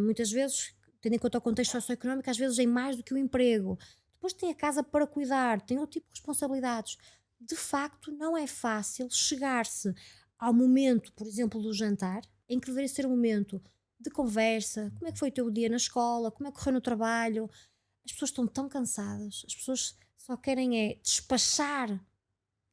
muitas vezes, tendo em conta o contexto socioeconómico, às vezes em mais do que o emprego, depois tem a casa para cuidar, tem outro tipo de responsabilidades. De facto, não é fácil chegar-se ao momento, por exemplo, do jantar, em que deveria ser um momento de conversa, como é que foi o teu dia na escola, como é que correu no trabalho. As pessoas estão tão cansadas, as pessoas só querem é despachar,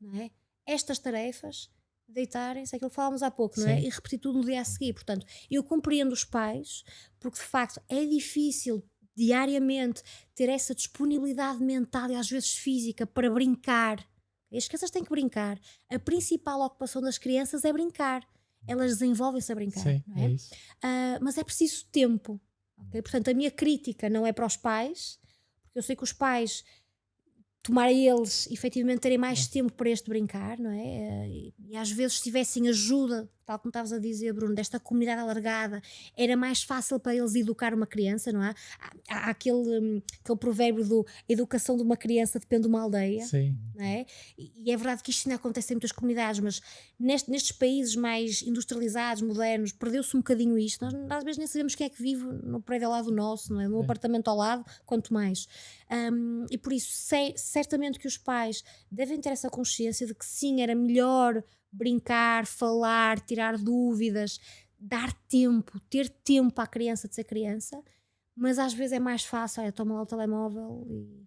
não é? Estas tarefas, deitarem-se, aquilo que falámos há pouco, não é? Sim. E repetir tudo no dia a seguir. Portanto, eu compreendo os pais, porque de facto é difícil diariamente ter essa disponibilidade mental e às vezes física para brincar. As crianças têm que brincar. A principal ocupação das crianças é brincar. Elas desenvolvem-se a brincar, Sim, não é é? isso. Mas é preciso tempo. Ok? Portanto, a minha crítica não é para os pais, porque eu sei que os pais tomar eles efetivamente terem mais tempo para este brincar, não é? E às vezes se tivessem ajuda, tal como estavas a dizer, Bruno, desta comunidade alargada, era mais fácil para eles educar uma criança, não é? Há aquele provérbio do a educação de uma criança depende de uma aldeia. Sim. Não é? E é verdade que isto ainda acontece em muitas comunidades, mas nestes países mais industrializados, modernos, perdeu-se um bocadinho isto. Nós às vezes nem sabemos quem é que vive no prédio ao lado do nosso, não é? No É. apartamento ao lado, quanto mais. E por isso, certamente que os pais devem ter essa consciência de que sim, era melhor brincar, falar, tirar dúvidas, dar tempo, ter tempo à criança de ser criança, mas às vezes é mais fácil, olha, toma lá o telemóvel e...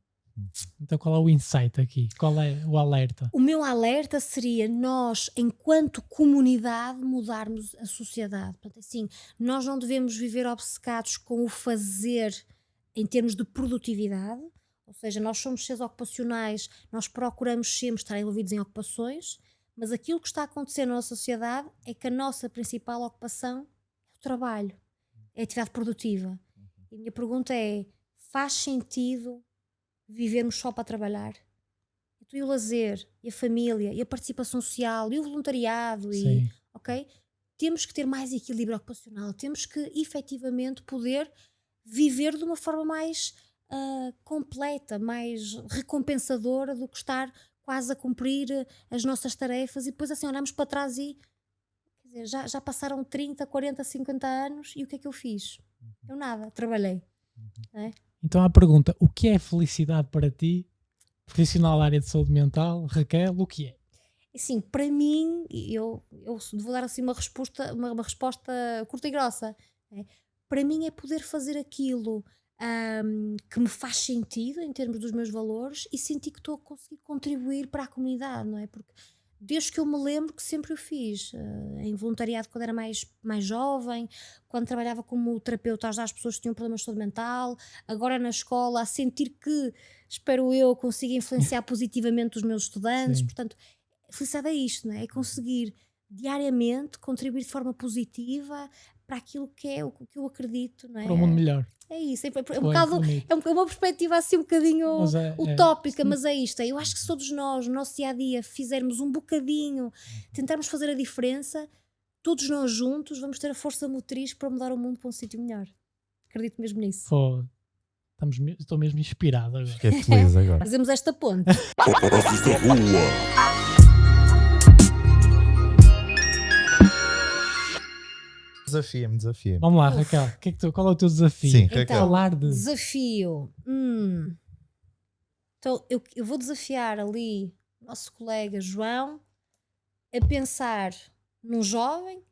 Então qual é o insight aqui? Qual é o alerta? O meu alerta seria nós, enquanto comunidade, mudarmos a sociedade. Portanto, assim, nós não devemos viver obcecados com o fazer em termos de produtividade, ou seja, nós somos seres ocupacionais, nós procuramos sempre estar envolvidos em ocupações, mas aquilo que está a acontecer na nossa sociedade é que a nossa principal ocupação é o trabalho, é a atividade produtiva. E a minha pergunta é, faz sentido vivermos só para trabalhar? E o lazer, e a família, e a participação social, e o voluntariado, e, Sim. ok? Temos que ter mais equilíbrio ocupacional, temos que efetivamente poder viver de uma forma mais completa, mais recompensadora do que estar quase a cumprir as nossas tarefas e depois assim olhamos para trás e quer dizer, já passaram 30, 40, 50 anos e o que é que eu fiz? Eu nada, trabalhei. Não é? Então a pergunta, o que é felicidade para ti, profissional da área de saúde mental, Raquel, o que é? Assim, para mim, eu vou dar assim uma resposta curta e grossa. Né? Para mim é poder fazer aquilo que me faz sentido em termos dos meus valores e sentir que estou a conseguir contribuir para a comunidade, não é? Porque desde que eu me lembro que sempre o fiz, em voluntariado quando era mais jovem, quando trabalhava como terapeuta a ajudar as pessoas que tinham problemas de saúde mental, agora na escola a sentir que, espero eu, consigo influenciar positivamente os meus estudantes. Sim. Portanto, felicidade é isto, não é? É conseguir diariamente contribuir de forma positiva para aquilo que é o que eu acredito, não é? Para um mundo melhor. É isso, é Foi um bocado, bonito. é uma perspectiva assim um bocadinho Mas é- utópica, é- mas é isto. Eu acho que se todos nós, no nosso dia a dia, fizermos um bocadinho, tentarmos fazer a diferença, todos nós juntos vamos ter a força motriz para mudar o mundo para um sítio melhor. Acredito mesmo nisso. Pô, estou mesmo inspirado agora. Fiquei feliz agora. Fazemos esta ponte. Vozes da Rua. Desafia-me. Vamos lá, Uf. Raquel, qual é o teu desafio? Sim, Então, Raquel. Falar de... Desafio. Então, eu vou desafiar ali o nosso colega João a pensar num jovem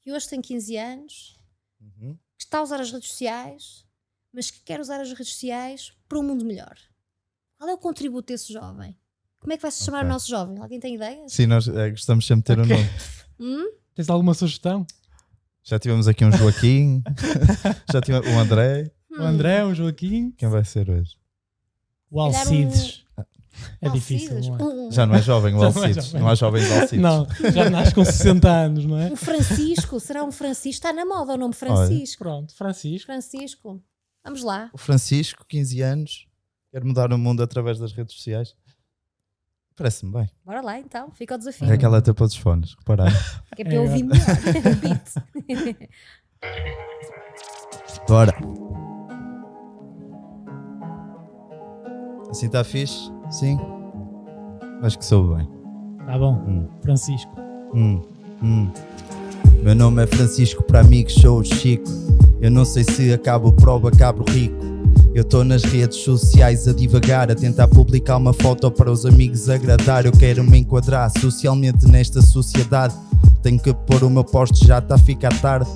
que hoje tem 15 anos, Uhum. que está a usar as redes sociais, mas que quer usar as redes sociais para um mundo melhor. Qual é o contributo desse jovem? Como é que vai se chamar Ok. o nosso jovem? Alguém tem ideias? Sim, nós gostamos sempre de ter Ok. um nome. Hum? Tens alguma sugestão? Já tivemos aqui um Joaquim, já tivemos um André. O André, o Joaquim, Quem vai ser hoje? o calhar Alcides. É difícil, Alcides? não é? Já não é jovem o Já não é Alcides. jovem. Não há jovens Alcides. Não, já nasce com 60 anos, não é? Um Francisco? Será um Francisco? Está na moda o nome Francisco. Pronto, Francisco. Francisco. Vamos lá. O Francisco, 15 anos, quer mudar o mundo através das redes sociais. Parece-me bem. Bora lá então. Fica o desafio. Raquel até pôs os fones, reparar. Que é para eu ouvir melhor. O beat. Bora. Assim está fixe? Sim? Acho que soube bem. Tá bom, Francisco. Meu nome é Francisco, para amigos sou o Chico. Eu não sei se acabo pobre, acabo rico. Eu estou nas redes sociais a divagar, a tentar publicar uma foto para os amigos agradar. Eu quero me enquadrar socialmente nesta sociedade. Tenho que pôr o meu posto, já está a ficar tarde.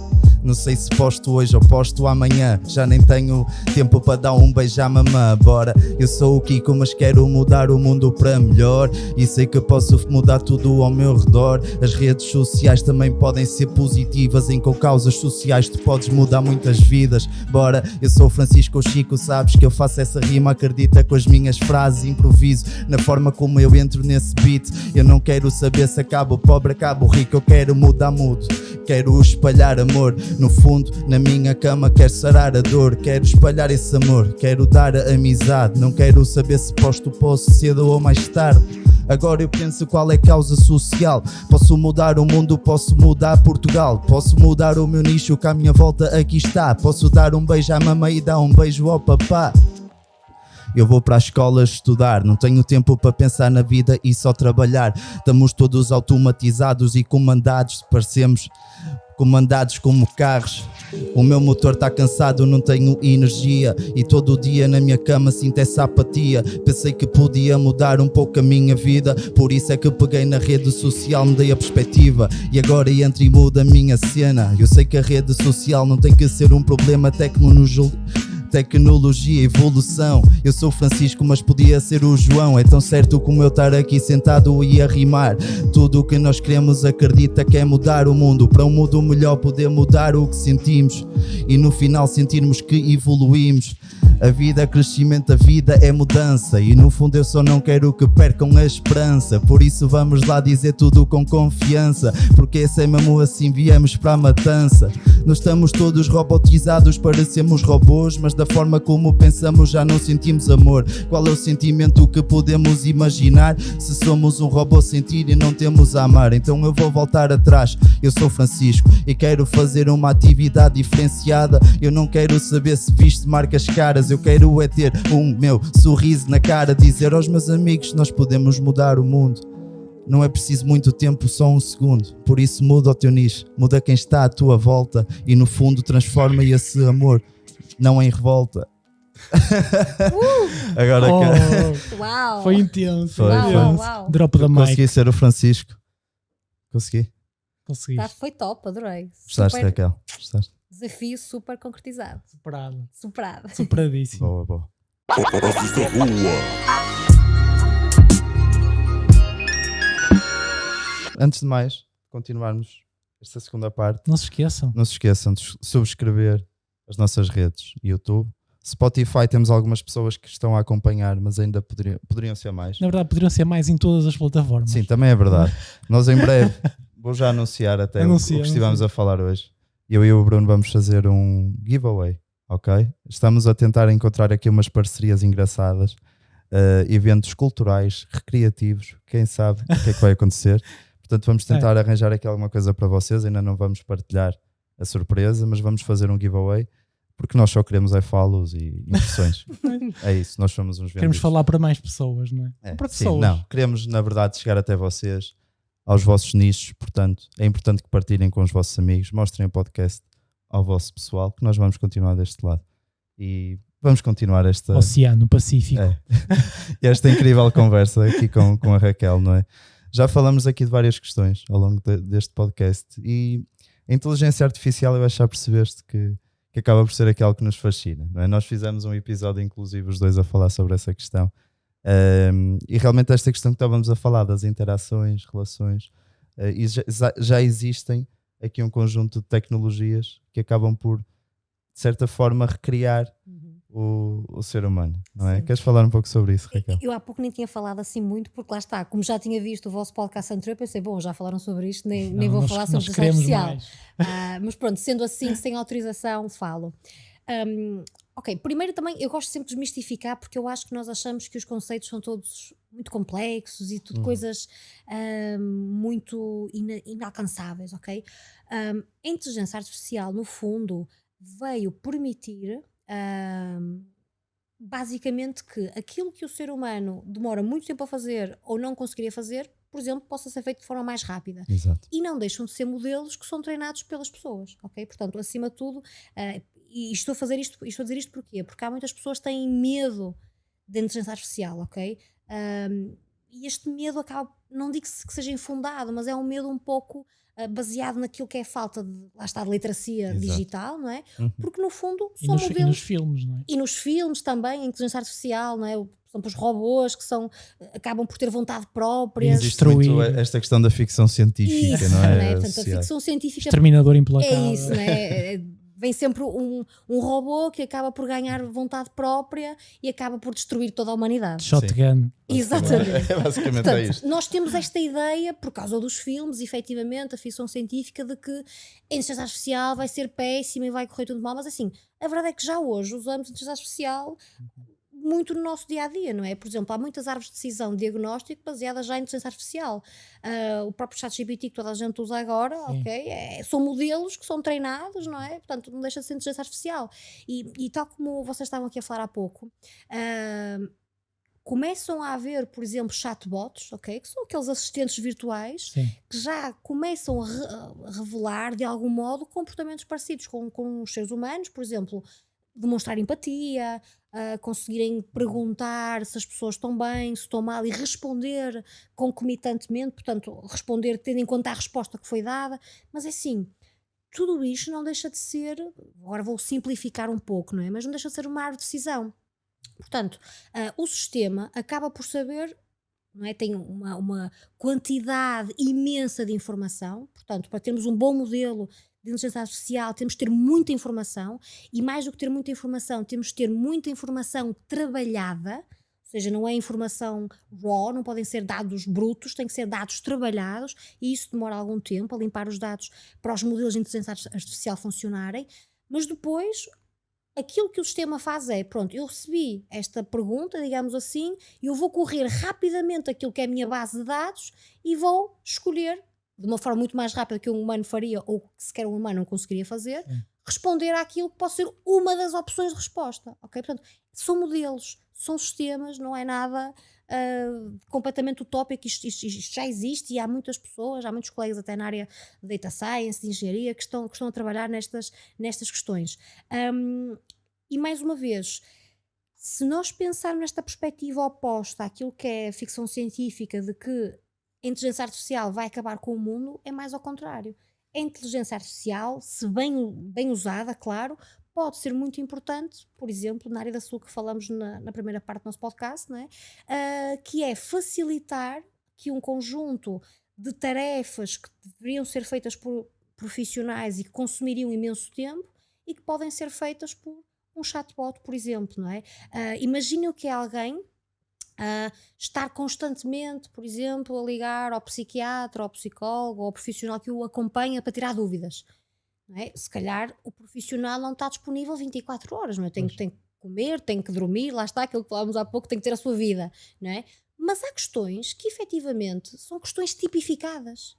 Não sei se posto hoje ou posto amanhã. Já nem tenho tempo para dar um beijo à mamã. Bora, eu sou o Kiko, mas quero mudar o mundo para melhor. E sei que posso mudar tudo ao meu redor. As redes sociais também podem ser positivas. Com causas sociais tu podes mudar muitas vidas. Bora, eu sou o Francisco Chico, sabes que eu faço essa rima. Acredita com as minhas frases, improviso na forma como eu entro nesse beat. Eu não quero saber se acabo pobre, acabo rico. Eu quero mudar mundo, quero espalhar amor. No fundo, na minha cama quero sarar a dor. Quero espalhar esse amor, quero dar a amizade. Não quero saber se posto posso cedo ou mais tarde. Agora eu penso qual é a causa social. Posso mudar o mundo, posso mudar Portugal. Posso mudar o meu nicho que à minha volta aqui está. Posso dar um beijo à mamãe e dar um beijo ao papá. Eu vou para a escola estudar, não tenho tempo para pensar na vida e só trabalhar. Estamos todos automatizados e comandados, parecemos comandados como carros. O meu motor está cansado, não tenho energia e todo dia na minha cama sinto essa apatia. Pensei que podia mudar um pouco a minha vida, por isso é que peguei na rede social, mudei a perspectiva e agora entro e mudo a minha cena. Eu sei que a rede social não tem que ser um problema tecnologia, evolução. Eu sou o Francisco, mas podia ser o João. É tão certo como eu estar aqui sentado e a rimar. Tudo o que nós queremos acredita que é mudar o mundo para um mundo melhor, poder mudar o que sentimos e no final sentirmos que evoluímos. A vida é crescimento, a vida é mudança e no fundo eu só não quero que percam a esperança. Por isso vamos lá dizer tudo com confiança, porque se é mesmo assim viemos para a matança. Nós estamos todos robotizados, parecemos robôs, mas da forma como pensamos já não sentimos amor. Qual é o sentimento que podemos imaginar se somos um robô sentir e não temos a amar? Então eu vou voltar atrás. Eu sou Francisco e quero fazer uma atividade diferenciada. Eu não quero saber se viste marcas caras, eu quero é ter meu sorriso na cara, dizer aos meus amigos: nós podemos mudar o mundo. Não é preciso muito tempo, só um segundo. Por isso muda o teu nicho, muda quem está à tua volta e no fundo transforma esse amor não em revolta. Agora Uau! Foi intenso. Foi, Uau, foi. uau, uau. Drop da mic. consegui ser o Francisco. Consegui. Conseguiste. Foi top, adorei. Gostaste, Super Raquel? Gostaste? desafio super concretizado. Superado. Superado. Superadíssimo. Boa, boa. Vozes da Rua. Antes de mais, continuarmos esta segunda parte, Não se esqueçam. não se esqueçam de subscrever as nossas redes: YouTube, Spotify. Temos algumas pessoas que estão a acompanhar, mas ainda poderiam ser mais. Na verdade, poderiam ser mais em todas as plataformas. Sim, também é verdade. Nós em breve, vou já anunciar até o Anuncia, que estivemos a falar hoje. Eu e o Bruno vamos fazer um giveaway, ok? Estamos a tentar encontrar aqui umas parcerias engraçadas, eventos culturais, recreativos, quem sabe o que é que vai acontecer. Portanto, vamos tentar arranjar aqui alguma coisa para vocês. Ainda não vamos partilhar a surpresa, mas vamos fazer um giveaway, porque nós só queremos follows e impressões. É isso, nós somos uns Queremos vendidos. falar para mais pessoas, não é? Para Sim, pessoas. não, queremos na verdade chegar até vocês, aos vossos nichos. Portanto, é importante que partilhem com os vossos amigos, mostrem o podcast ao vosso pessoal, que nós vamos continuar deste lado e vamos continuar esta, Oceano Pacífico. esta incrível conversa aqui com a Raquel, não é? Já falamos aqui de várias questões ao longo deste podcast e a inteligência artificial, eu acho que já percebeste que acaba por ser aquilo que nos fascina, não é? Nós fizemos um episódio inclusive os dois a falar sobre essa questão. E realmente esta questão que estávamos a falar das interações, relações, e já existem aqui um conjunto de tecnologias que acabam por, de certa forma, recriar o ser humano, não é? Sim. Queres falar um pouco sobre isso, Raquel? Eu há pouco nem tinha falado assim muito, porque lá está, como já tinha visto o vosso podcast anterior, pensei, bom, já falaram sobre isto, nem vou Não, falar nós sobre queremos inteligência artificial. mais. Mas pronto, sendo assim, sem autorização, falo. Ok, primeiro também eu gosto sempre de desmistificar, porque eu acho que nós achamos que os conceitos são todos muito complexos e tudo coisas muito inalcançáveis, ok? A inteligência artificial, no fundo, veio permitir basicamente que aquilo que o ser humano demora muito tempo a fazer ou não conseguiria fazer, por exemplo, possa ser feito de forma mais rápida. Exato. E não deixam de ser modelos que são treinados pelas pessoas, ok? Portanto, acima de tudo, e estou a dizer isto porquê? Porque há muitas pessoas que têm medo da inteligência artificial, ok? E este medo acaba, não digo que seja infundado, mas é um medo um pouco baseado naquilo que é falta de, lá está, de literacia Exato. digital, não é? Porque no fundo E são nos modelos. filmes, não é? E nos filmes também, a inteligência artificial, não é? Por exemplo, os robôs que acabam por ter vontade própria. Existe Destruir. muito esta questão da ficção científica, Isso, não é? Portanto, a Associada. ficção científica Exterminador implacável. é isso, não é? Vem sempre um robô que acaba por ganhar vontade própria e acaba por destruir toda a humanidade. Shotgun. Exatamente. Basicamente é Portanto, isto. nós temos esta ideia, por causa dos filmes, efetivamente, a ficção científica, de que a inteligência artificial vai ser péssima e vai correr tudo mal, mas assim, a verdade é que já hoje usamos a inteligência artificial muito no nosso dia a dia, não é? Por exemplo, há muitas árvores de decisão de diagnóstico baseadas já em inteligência artificial. O próprio ChatGPT que toda a gente usa agora, Sim. ok? São modelos que são treinados, não é? Portanto, não deixa de ser inteligência artificial. E tal como vocês estavam aqui a falar há pouco, começam a haver, por exemplo, chatbots, ok? Que são aqueles assistentes virtuais Sim. que já começam a revelar, de algum modo, comportamentos parecidos com os seres humanos, por exemplo, demonstrar empatia, conseguirem perguntar se as pessoas estão bem, se estão mal e responder concomitantemente, portanto, responder tendo em conta a resposta que foi dada, mas é assim, tudo isto não deixa de ser, agora vou simplificar um pouco, não é? Mas não deixa de ser uma árvore de decisão. Portanto, o sistema acaba por saber, não é? Tem uma quantidade imensa de informação, portanto, para termos um bom modelo de inteligência artificial temos de ter muita informação e mais do que ter muita informação, temos de ter muita informação trabalhada, ou seja, não é informação raw, não podem ser dados brutos, têm que ser dados trabalhados e isso demora algum tempo a limpar os dados para os modelos de inteligência artificial funcionarem, mas depois aquilo que o sistema faz é, pronto, eu recebi esta pergunta, digamos assim, e eu vou correr rapidamente aquilo que é a minha base de dados e vou escolher, de uma forma muito mais rápida que um humano faria ou que sequer um humano não conseguiria fazer, Sim. responder àquilo que pode ser uma das opções de resposta, ok? Portanto, são modelos, são sistemas, não é nada completamente utópico, isto já existe e há muitas pessoas, há muitos colegas até na área de data science, de engenharia, que estão a trabalhar nestas questões. E mais uma vez, se nós pensarmos nesta perspectiva oposta àquilo que é a ficção científica de que a inteligência artificial vai acabar com o mundo, é mais ao contrário. A inteligência artificial, se bem usada, claro, pode ser muito importante, por exemplo, na área da saúde que falamos na primeira parte do nosso podcast, não é? Que é facilitar que um conjunto de tarefas que deveriam ser feitas por profissionais e que consumiriam imenso tempo e que podem ser feitas por um chatbot, por exemplo, não é? Imaginem o que é alguém estar constantemente, por exemplo, a ligar ao psiquiatra, ao psicólogo, ao profissional que o acompanha para tirar dúvidas. Não é? Se calhar o profissional não está disponível 24 horas, não é? Tem que comer, tem que dormir, lá está aquilo que falávamos há pouco, tem que ter a sua vida, não é? Mas há questões que efetivamente são questões tipificadas,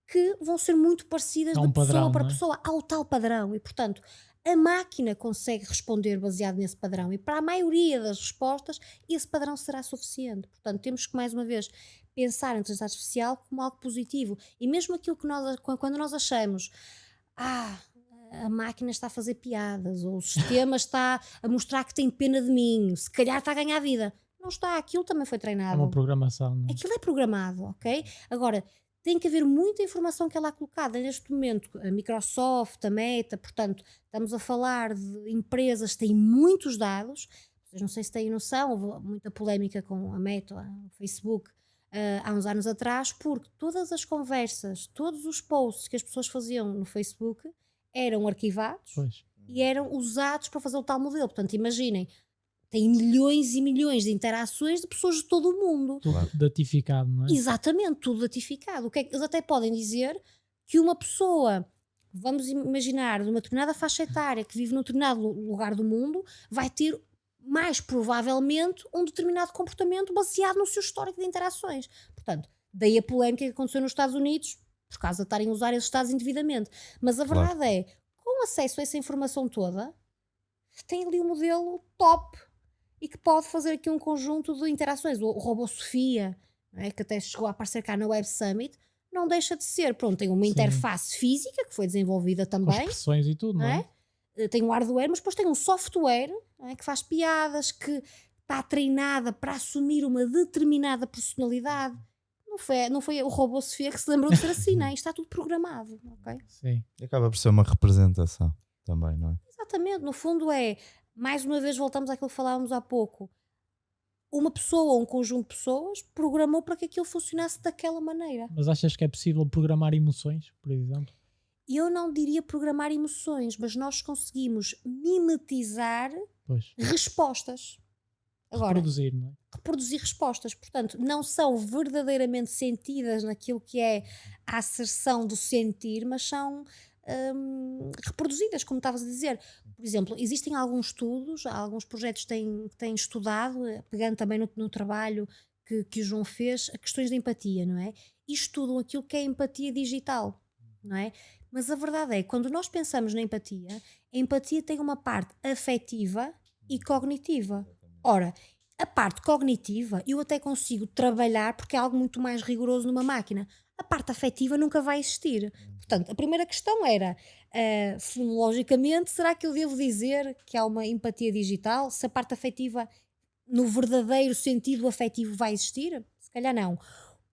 que vão ser muito parecidas Há de um pessoa padrão, para não é? pessoa, há o tal padrão e portanto a máquina consegue responder baseado nesse padrão e para a maioria das respostas esse padrão será suficiente. Portanto, temos que mais uma vez pensar em inteligência artificial como algo positivo e mesmo aquilo que quando nós achamos a máquina está a fazer piadas ou o sistema está a mostrar que tem pena de mim, se calhar está a ganhar vida. Não está, aquilo também foi É treinado. uma programação, não é? Aquilo é programado, ok? Agora, tem que haver muita informação que é lá colocada. Neste momento, a Microsoft, a Meta, portanto, estamos a falar de empresas que têm muitos dados. Vocês não sei se têm noção, houve muita polémica com a Meta, o Facebook, há uns anos atrás, porque todas as conversas, todos os posts que as pessoas faziam no Facebook eram arquivados Pois. e eram usados para fazer o tal modelo. Portanto, imaginem, tem milhões e milhões de interações de pessoas de todo o mundo. Tudo datificado, não é? Exatamente, tudo datificado. O que é que eles até podem dizer que uma pessoa, vamos imaginar, de uma determinada faixa etária que vive num determinado lugar do mundo, vai ter mais provavelmente um determinado comportamento baseado no seu histórico de interações. Portanto, daí a polémica que aconteceu nos Estados Unidos, por causa de estarem a usar esses dados indevidamente. Mas a Claro. verdade é, com acesso a essa informação toda, tem ali um modelo top e que pode fazer aqui um conjunto de interações. O robô Sofia, não é, que até chegou a aparecer cá na Web Summit, não deixa de ser, pronto, tem uma Sim. interface física que foi desenvolvida Com também, expressões e tudo, não não é? é? Tem um hardware, mas depois tem um software, não é, que faz piadas, que está treinada para assumir uma determinada personalidade. Não foi o robô Sofia que se lembrou de ser assim, não é? Isto está tudo programado, ok? Sim. E acaba por ser uma representação também, não é? Exatamente, no fundo é, mais uma vez voltamos àquilo que falávamos há pouco, uma pessoa ou um conjunto de pessoas programou para que aquilo funcionasse daquela maneira. Mas achas que é possível programar emoções, por exemplo? E eu não diria programar emoções, mas nós conseguimos mimetizar Pois. respostas. Agora, Reproduzir, não é? reproduzir respostas, portanto, não são verdadeiramente sentidas naquilo que é a asserção do sentir, mas são reproduzidas, como estavas a dizer. Por exemplo, existem alguns estudos, alguns projetos que têm estudado, pegando também no trabalho que o João fez, a questões de empatia, não é? E estudam aquilo que é empatia digital, não é? Mas a verdade é que quando nós pensamos na empatia, a empatia tem uma parte afetiva e cognitiva. Ora, a parte cognitiva eu até consigo trabalhar porque é algo muito mais rigoroso numa máquina. A parte afetiva nunca vai existir. Portanto, a primeira questão era, fonologicamente, será que eu devo dizer que há uma empatia digital? Se a parte afetiva, no verdadeiro sentido afetivo, vai existir? Se calhar não.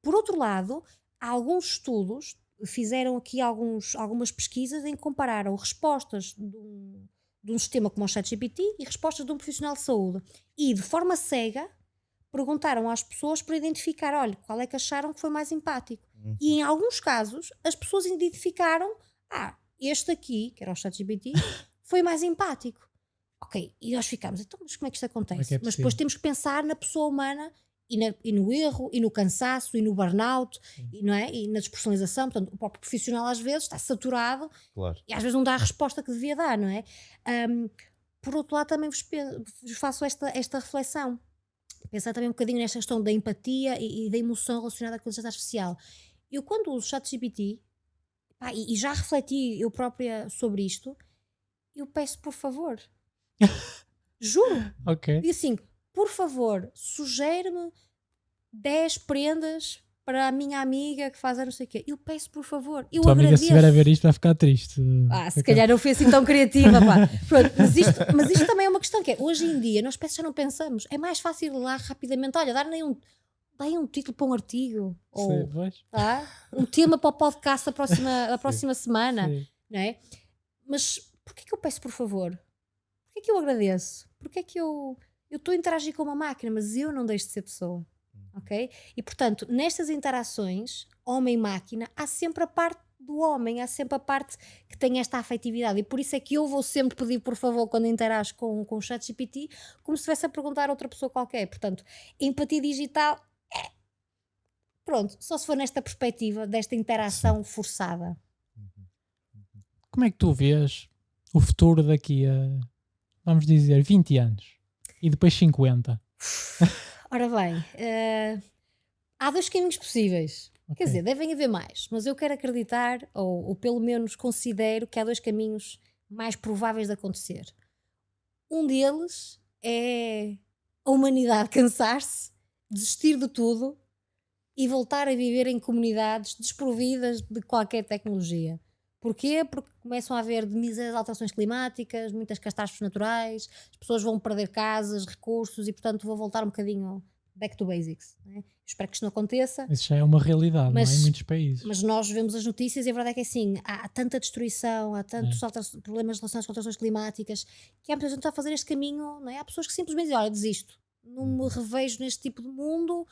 Por outro lado, há alguns estudos, fizeram aqui algumas pesquisas em que compararam respostas de um sistema como o ChatGPT e respostas de um profissional de saúde. E, de forma cega, perguntaram às pessoas para identificar, olha, qual é que acharam que foi mais empático. E em alguns casos, as pessoas identificaram, este aqui, que era o ChatGPT, foi mais empático. Ok, e nós ficamos, então, mas como é que isto Como é acontece? que é Mas depois possível? temos que pensar na pessoa humana e no erro, e no cansaço, e no burnout, e, não é? E na despersonalização. Portanto, o próprio profissional às vezes está saturado Claro. e às vezes não dá a resposta que devia dar, não é? Ahm, por outro lado, também vos faço esta reflexão. Pensar também um bocadinho nesta questão da empatia e da emoção relacionada com a inteligência artificial. Eu, quando uso o ChatGPT, pá, e já refleti eu própria sobre isto, eu peço por favor. Juro. Ok. E assim, por favor, sugere-me 10 prendas para a minha amiga que faz a não sei o quê. Eu peço por favor. Eu Tua amiga, se estiver a ver agradeço. isto, vai ficar triste. Se Raquel. calhar não fui assim tão criativa, pá. Pronto, mas isto também é uma questão que é, hoje em dia, nós parece que já não pensamos. É mais fácil ir lá rapidamente, olha, dá aí um título para um artigo, Sim, ou pois. tá? Um tema para o podcast da próxima semana, Sim. não é? Mas porquê que eu peço por favor? Porquê que eu agradeço? Porquê que eu estou a interagir com uma máquina, mas eu não deixo de ser pessoa, ok? E portanto, nestas interações, homem-máquina, há sempre a parte do homem, há sempre a parte que tem esta afetividade, e por isso é que eu vou sempre pedir por favor quando interajo com o ChatGPT, como se estivesse a perguntar a outra pessoa qualquer. Portanto, empatia digital, pronto, só se for nesta perspectiva desta interação forçada. Como é que tu vês o futuro daqui a, vamos dizer, 20 anos? E depois 50? Ora bem, há dois caminhos possíveis. Ok. Quer dizer, devem haver mais, mas eu quero acreditar, ou pelo menos considero que há dois caminhos mais prováveis de acontecer. Um deles é a humanidade cansar-se, desistir de tudo e voltar a viver em comunidades desprovidas de qualquer tecnologia. Porquê? Porque começam a haver míseras alterações climáticas, muitas catástrofes naturais, as pessoas vão perder casas, recursos e, portanto, vou voltar um bocadinho back to basics. Né? Espero que isto não aconteça. Isso já é uma realidade, não é? Mas- Em muitos países. Mas nós vemos as notícias e a verdade é que assim, há tanta destruição, há tantos problemas relacionados com alterações climáticas, que há muita gente a fazer este caminho, não é? Há pessoas que simplesmente dizem, olha, desisto, não me revejo neste tipo de mundo,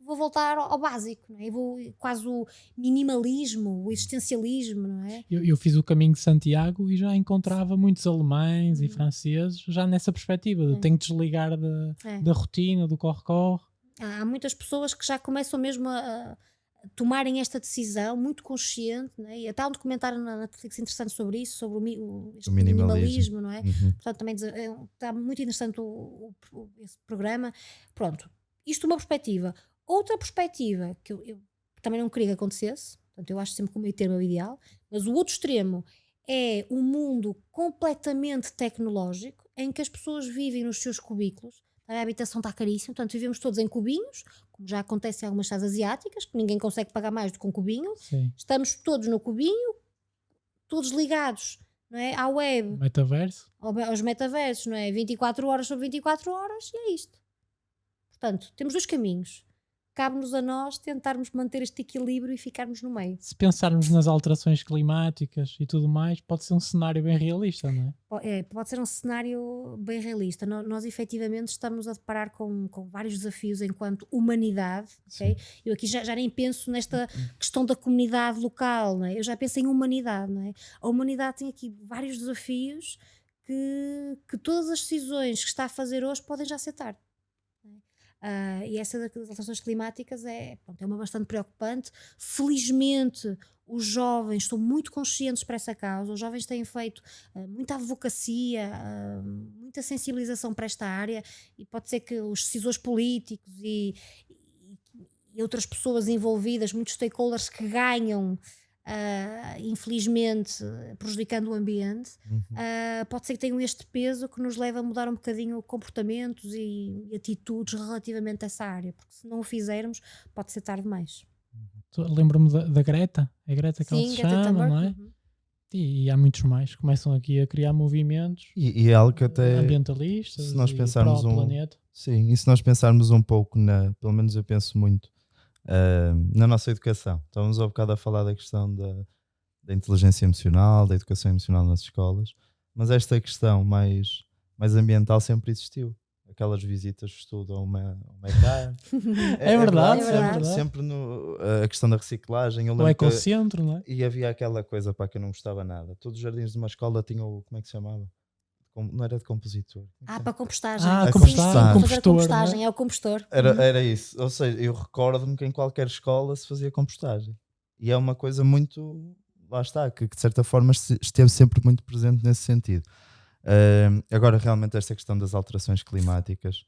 vou voltar ao básico, não é? Vou quase o minimalismo, o existencialismo, não é? Eu fiz o caminho de Santiago e já encontrava muitos alemães e franceses já nessa perspectiva de tenho que desligar É. da rotina, do corre-corre. Há muitas pessoas que já começam mesmo a tomarem esta decisão muito consciente, não é? E até há um documentário na Netflix interessante sobre isso, sobre este O minimalismo. minimalismo, não é? Uhum. Portanto, também está muito interessante esse programa. Pronto, isto uma perspectiva. Outra perspectiva que eu também não queria que acontecesse, portanto, eu acho sempre que o meio termo é o ideal, mas o outro extremo é um mundo completamente tecnológico em que as pessoas vivem nos seus cubículos. A habitação está caríssima, portanto, vivemos todos em cubinhos, como já acontece em algumas cidades asiáticas, que ninguém consegue pagar mais do que um cubinho. Sim. Estamos todos no cubinho, todos ligados, não é? À web, Metaverso. aos metaversos, não é? 24 horas sobre 24 horas e é isto. Portanto, temos dois caminhos. Cabe-nos a nós tentarmos manter este equilíbrio e ficarmos no meio. Se pensarmos nas alterações climáticas e tudo mais, pode ser um cenário bem realista, não é? Pode ser um cenário bem realista. Nós efetivamente estamos a deparar com vários desafios enquanto humanidade. Okay? Eu aqui já nem penso nesta questão da comunidade local, não é? Eu já penso em humanidade. Não é? A humanidade tem aqui vários desafios que todas as decisões que está a fazer hoje podem já ser tarde. E essa das alterações climáticas é uma bastante preocupante. Felizmente os jovens estão muito conscientes para essa causa, os jovens têm feito muita advocacia, muita sensibilização para esta área, e pode ser que os decisores políticos e outras pessoas envolvidas, muitos stakeholders que ganham, infelizmente prejudicando o ambiente, pode ser que tenham este peso que nos leva a mudar um bocadinho comportamentos e atitudes relativamente a essa área, porque se não o fizermos pode ser tarde demais. Lembro-me da Greta, é Greta que ela se Greta chama, Thunberg, não é? E há muitos mais que começam aqui a criar movimentos E é algo que até, ambientalistas se nós e pensarmos para o planeta. sim, e se nós pensarmos um pouco pelo menos eu penso muito na nossa educação. Estávamos há bocado a falar da questão da inteligência emocional, da educação emocional nas escolas, mas esta questão mais ambiental sempre existiu. Aquelas visitas de estudo a uma ECA. É verdade, é verdade. Sempre a questão da reciclagem. Eu O lembro que, ecocentro, não é? e havia aquela coisa para que eu não gostava nada. Todos os jardins de uma escola tinham como é que se chamava? não era de compositor. Para compostagem. Ah, Sim, compostagem. sim, fazer a Compostor, compostagem, né? é o compostor. Era isso. Ou seja, eu recordo-me que em qualquer escola se fazia compostagem. E é uma coisa muito, lá está, que de certa forma esteve sempre muito presente nesse sentido. Agora, realmente, esta questão das alterações climáticas,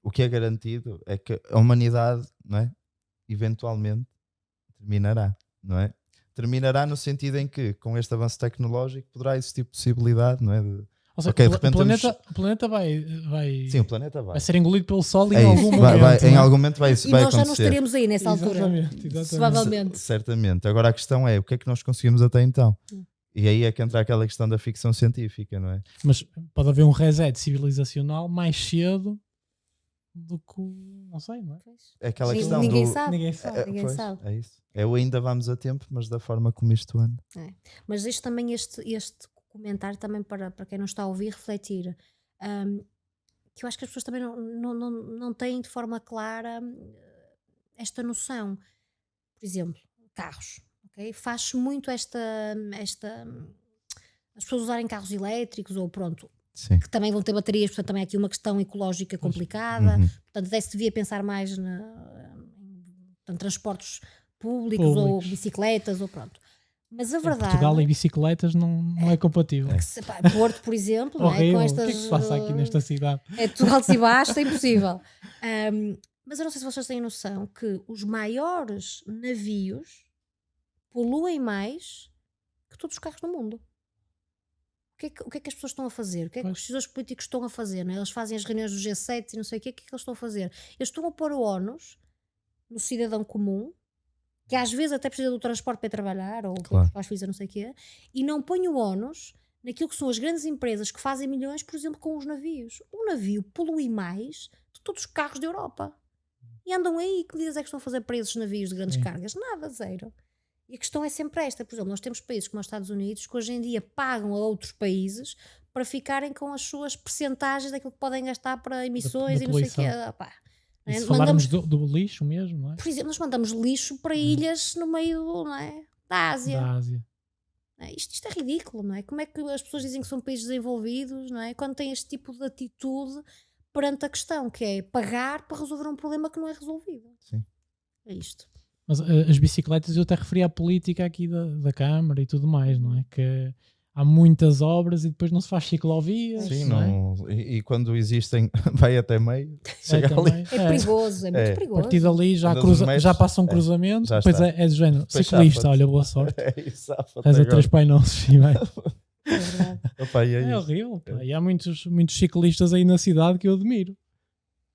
o que é garantido é que a humanidade, não é, eventualmente terminará, não é? Terminará no sentido em que, com este avanço tecnológico, poderá existir possibilidade, não é? Ou seja, Ok, de o repente o planeta vai, Sim, o planeta vai. vai ser engolido pelo Sol É em isso, algum vai- momento. em não é? algum momento vai E vai nós já não acontecer. estaremos aí nessa altura. Exatamente. Provavelmente. Certamente. Agora a questão é, o que é que nós conseguimos até então? Hum. E aí é que entra aquela questão da ficção científica, não é? Mas pode haver um reset civilizacional mais cedo do que não sei, não é? É aquela Sim, questão ninguém do... sabe. Ninguém sabe. Ninguém pois, sabe. é isso. É o ainda vamos a tempo, mas da forma como isto anda. Mas deixo também este comentário também para quem não está a ouvir refletir. Que eu acho que as pessoas também não têm de forma clara esta noção. Por exemplo, carros. Okay? Faz-se muito esta as pessoas usarem carros elétricos ou pronto, Sim. que também vão ter baterias, portanto também há aqui uma questão ecológica complicada. Uhum. Portanto, até se devia pensar mais em transportes públicos ou bicicletas ou pronto. Mas a Em verdade... Portugal em bicicletas não é compatível. Porto, por exemplo, não é? Horrível. Com O estas, que é que se passa aqui nesta cidade? é tudo altos e baixos, é impossível. Mas eu não sei se vocês têm noção que os maiores navios poluem mais que todos os carros do mundo. O que é que as pessoas estão a fazer? O que é que os decisores políticos estão a fazer? Não é? Eles fazem as reuniões do G7 e não sei o que é que eles estão a fazer. Eles estão a pôr o ónus no cidadão comum, que às vezes até precisa do transporte para ir trabalhar ou Claro. para as filhas, não sei o quê, e não põe o ónus naquilo que são as grandes empresas que fazem milhões, por exemplo, com os navios. Um navio polui mais de todos os carros da Europa. E andam aí, que medidas é que estão a fazer para esses navios de grandes cargas? Nada, zero. E a questão é sempre esta. Por exemplo, nós temos países como os Estados Unidos que hoje em dia pagam a outros países para ficarem com as suas percentagens daquilo que podem gastar para emissões Da e não sei o quê. poluição. Pá. E se falarmos do lixo mesmo, não é? Por exemplo, nós mandamos lixo para ilhas no meio, não é, da Ásia. Da Ásia. Isto é ridículo, não é? Como é que as pessoas dizem que são países desenvolvidos, não é? Quando têm este tipo de atitude perante a questão, que é pagar para resolver um problema que não é resolvido. Sim. É isto. Mas as bicicletas, eu até referi à política aqui da Câmara e tudo mais, não é? Que há muitas obras e depois não se faz ciclovias. Sim, não é? não, e quando existem, vai até meio, chega também. ali. É perigoso, é muito É. A perigoso. partir dali já, Andas uns metros, já passa um cruzamento, já depois está. é do género. Depois Ciclista, safa-te. olha, boa sorte. É isso, Reza agora. três Pai Nossos e vai. É verdade. Opa, e é É isso. horrível. Pá. E há muitos ciclistas aí na cidade que eu admiro.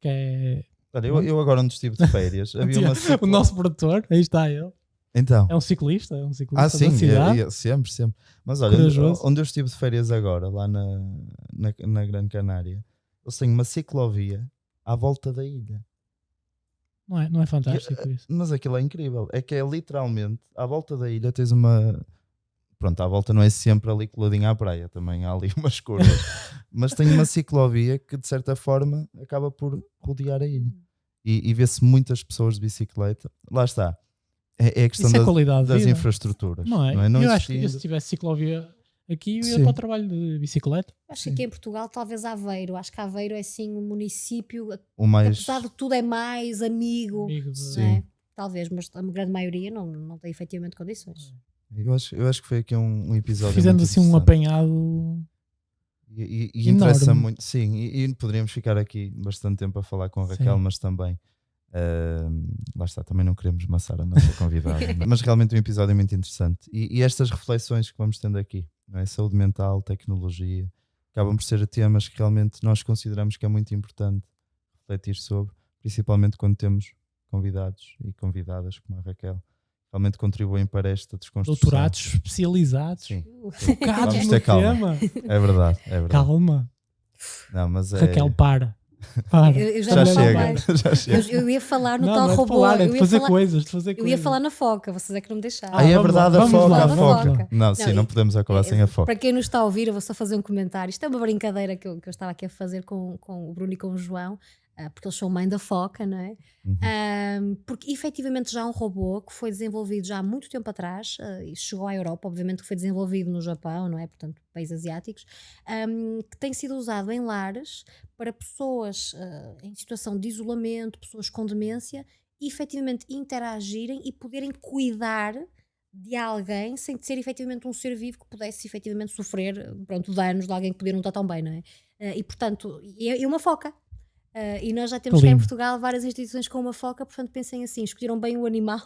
Que é Olha, eu agora onde estive de férias, havia uma o nosso produtor, aí está ele. Então. É um ciclista da Sim, cidade. sempre. Mas olha, Corajoso. onde eu estive de férias agora, lá na Grande Canária, eles têm uma ciclovia à volta da ilha. Não é fantástico isso? Mas aquilo é incrível. É que é literalmente, à volta da ilha tens uma... Pronto, à volta não é sempre ali coladinha à praia, também há ali umas curvas. Mas tem uma ciclovia que de certa forma acaba por rodear a ilha. E vê-se muitas pessoas de bicicleta. Lá está. É a questão Isso é qualidade de das vida. infraestruturas. Não é? Não eu acho que existindo. se tivesse ciclovia aqui, eu ia Sim. para o trabalho de bicicleta. Acho que aqui em Portugal, talvez Aveiro. Acho que Aveiro é assim um município que, O mais... apesar de tudo, é mais amigo. Amigo de- Sim. Não é? Talvez, mas a grande maioria não tem efetivamente condições. Eu acho que foi aqui um episódio Fizemos muito assim um interessante. apanhado. E enorme. interessa muito, sim, e poderíamos ficar aqui bastante tempo a falar com a Raquel, Sim. mas também lá está, também não queremos maçar a nossa convidada, mas realmente um episódio muito interessante e estas reflexões que vamos tendo aqui, não é? Saúde mental, tecnologia, acabam por ser temas que realmente nós consideramos que é muito importante refletir sobre, principalmente quando temos convidados e convidadas como a Raquel, realmente contribuem para esta desconstrução. Doutorados especializados. Sim, Focados Vamos no ter calma. tema. é verdade. Calma. Não, mas é... Raquel, para. Para. Eu Já não falo chega, mais. já chega. Eu ia falar no Não, tal não é de robô. falar, é eu de ia fazer falar, coisas. De fazer eu ia coisas. falar na foca, vocês é que não me deixaram. Aí é vamos verdade, lá, a vamos foca, lá, a vamos foca. lá. Não, sim, não podemos acabar sem a foca. Para quem nos está a ouvir, eu vou só fazer um comentário. Isto é uma brincadeira que eu estava aqui a fazer com o Bruno e com o João. porque eles são mãe da foca, não é? Uhum. Porque efetivamente já há um robô que foi desenvolvido já há muito tempo atrás, e chegou à Europa, obviamente que foi desenvolvido no Japão, não é? Portanto, países asiáticos, que tem sido usado em lares para pessoas em situação de isolamento, pessoas com demência, efetivamente interagirem e poderem cuidar de alguém sem ser efetivamente um ser vivo que pudesse efetivamente sofrer, pronto, danos de alguém que podia não estar tão bem, não é? E portanto, é uma foca. E nós já temos cá em Lindo. Portugal várias instituições com uma foca, portanto pensem assim, escolheram bem o animal,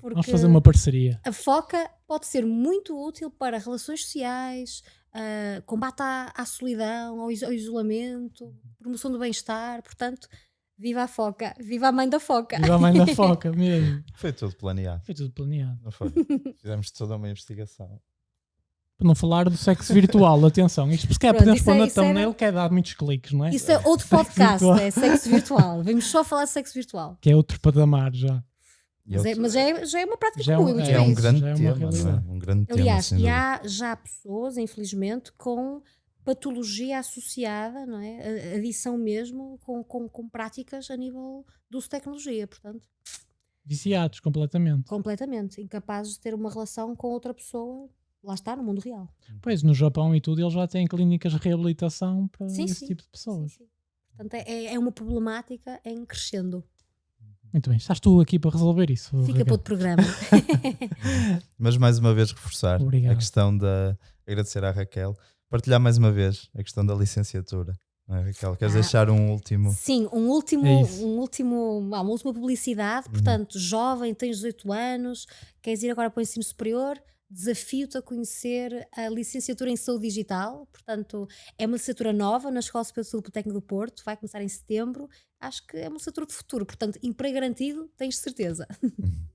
Vamos porque fazer uma parceria. a foca pode ser muito útil para relações sociais, combate à solidão, ao isolamento, promoção do bem-estar, portanto, viva a foca, viva a mãe da foca. Viva a mãe da foca mesmo. Foi tudo planeado, Foi tudo planeado. não foi? Fizemos toda uma investigação. Para não falar do sexo virtual, atenção. Isto se calhar Pronto, podemos isso pôr é- na isso era- thumbnail que é dar muitos cliques, não é? Isso é outro podcast, virtual. é sexo virtual. Vamos só falar de sexo virtual. Que é outro patamar já. E Mas já é uma prática Já é comum um- em muitos é um países. grande já é uma tema, não é? realidade. Um grande tema, Aliás, sem e dúvida. há já pessoas, infelizmente, com patologia associada, não é? Adição mesmo, com práticas a nível do uso de tecnologia, portanto, Viciados completamente. completamente incapazes de ter uma relação com outra pessoa, lá está, no mundo real. Pois, no Japão e tudo, eles já têm clínicas de reabilitação para Sim, esse sim. tipo de pessoas. Sim, sim. Portanto, é uma problemática em crescendo. Muito bem, estás tu aqui para resolver isso. Fica Raquel. para outro programa. Mas mais uma vez reforçar Obrigado. a questão da agradecer à Raquel, partilhar mais uma vez a questão da licenciatura. Não é, Raquel? Queres deixar um último? Sim, É isso. uma última publicidade. Portanto, jovem, tens 18 anos, queres ir agora para o ensino superior, desafio-te a conhecer a licenciatura em saúde digital. Portanto, é uma licenciatura nova na Escola Superior de Saúde Politécnica do Porto, vai começar em setembro. Acho que é uma licenciatura de futuro, portanto, emprego garantido, tens certeza.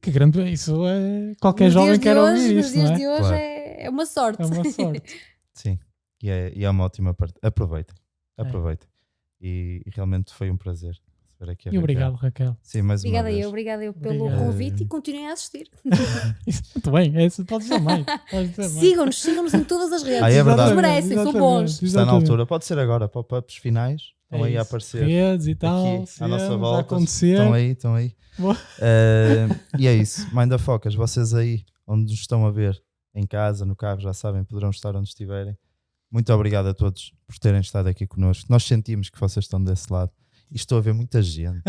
Que grande, isso é. Qualquer Nos jovem dias de quer hoje, ouvir nos isso, dias não é? de hoje Claro. é uma sorte. É uma sorte. Sim, e é uma ótima parte. Aproveitem. E realmente foi um prazer receber aqui a E Raquel. obrigado, Raquel. Sim, mais Obrigada uma vez. obrigada eu pelo Obrigado. convite e continuem a assistir. Isso, muito bem, podes dizer mais. Podes dizer mais. Sigam-nos em todas as redes. É verdade. Nos merecem, são bons. Está na altura, pode ser agora, pop-ups finais. Estão É aí a isso. aparecer. Redes e tal, Aqui, à nossa cenas a volta. acontecer. Estão aí. Boa. E é isso. Mãe da Focas, vocês aí, onde nos estão a ver, em casa, no carro, já sabem, poderão estar onde estiverem. Muito obrigado a todos por terem estado aqui connosco. Nós sentimos que vocês estão desse lado. E estou a ver muita gente.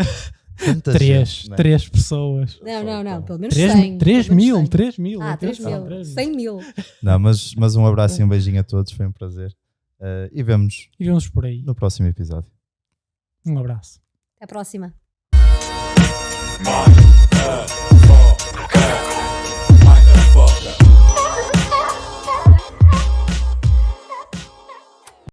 Tanta gente, né? Três pessoas. Não, pelo menos 3 100. pelo menos 100. 3 mil. Ah, 3 atenção, mil. 3 100 mil. Não, mas um abraço e um beijinho a todos. Foi um prazer. E vemos E vamos por aí. no próximo episódio. Um abraço. Até a próxima. Man,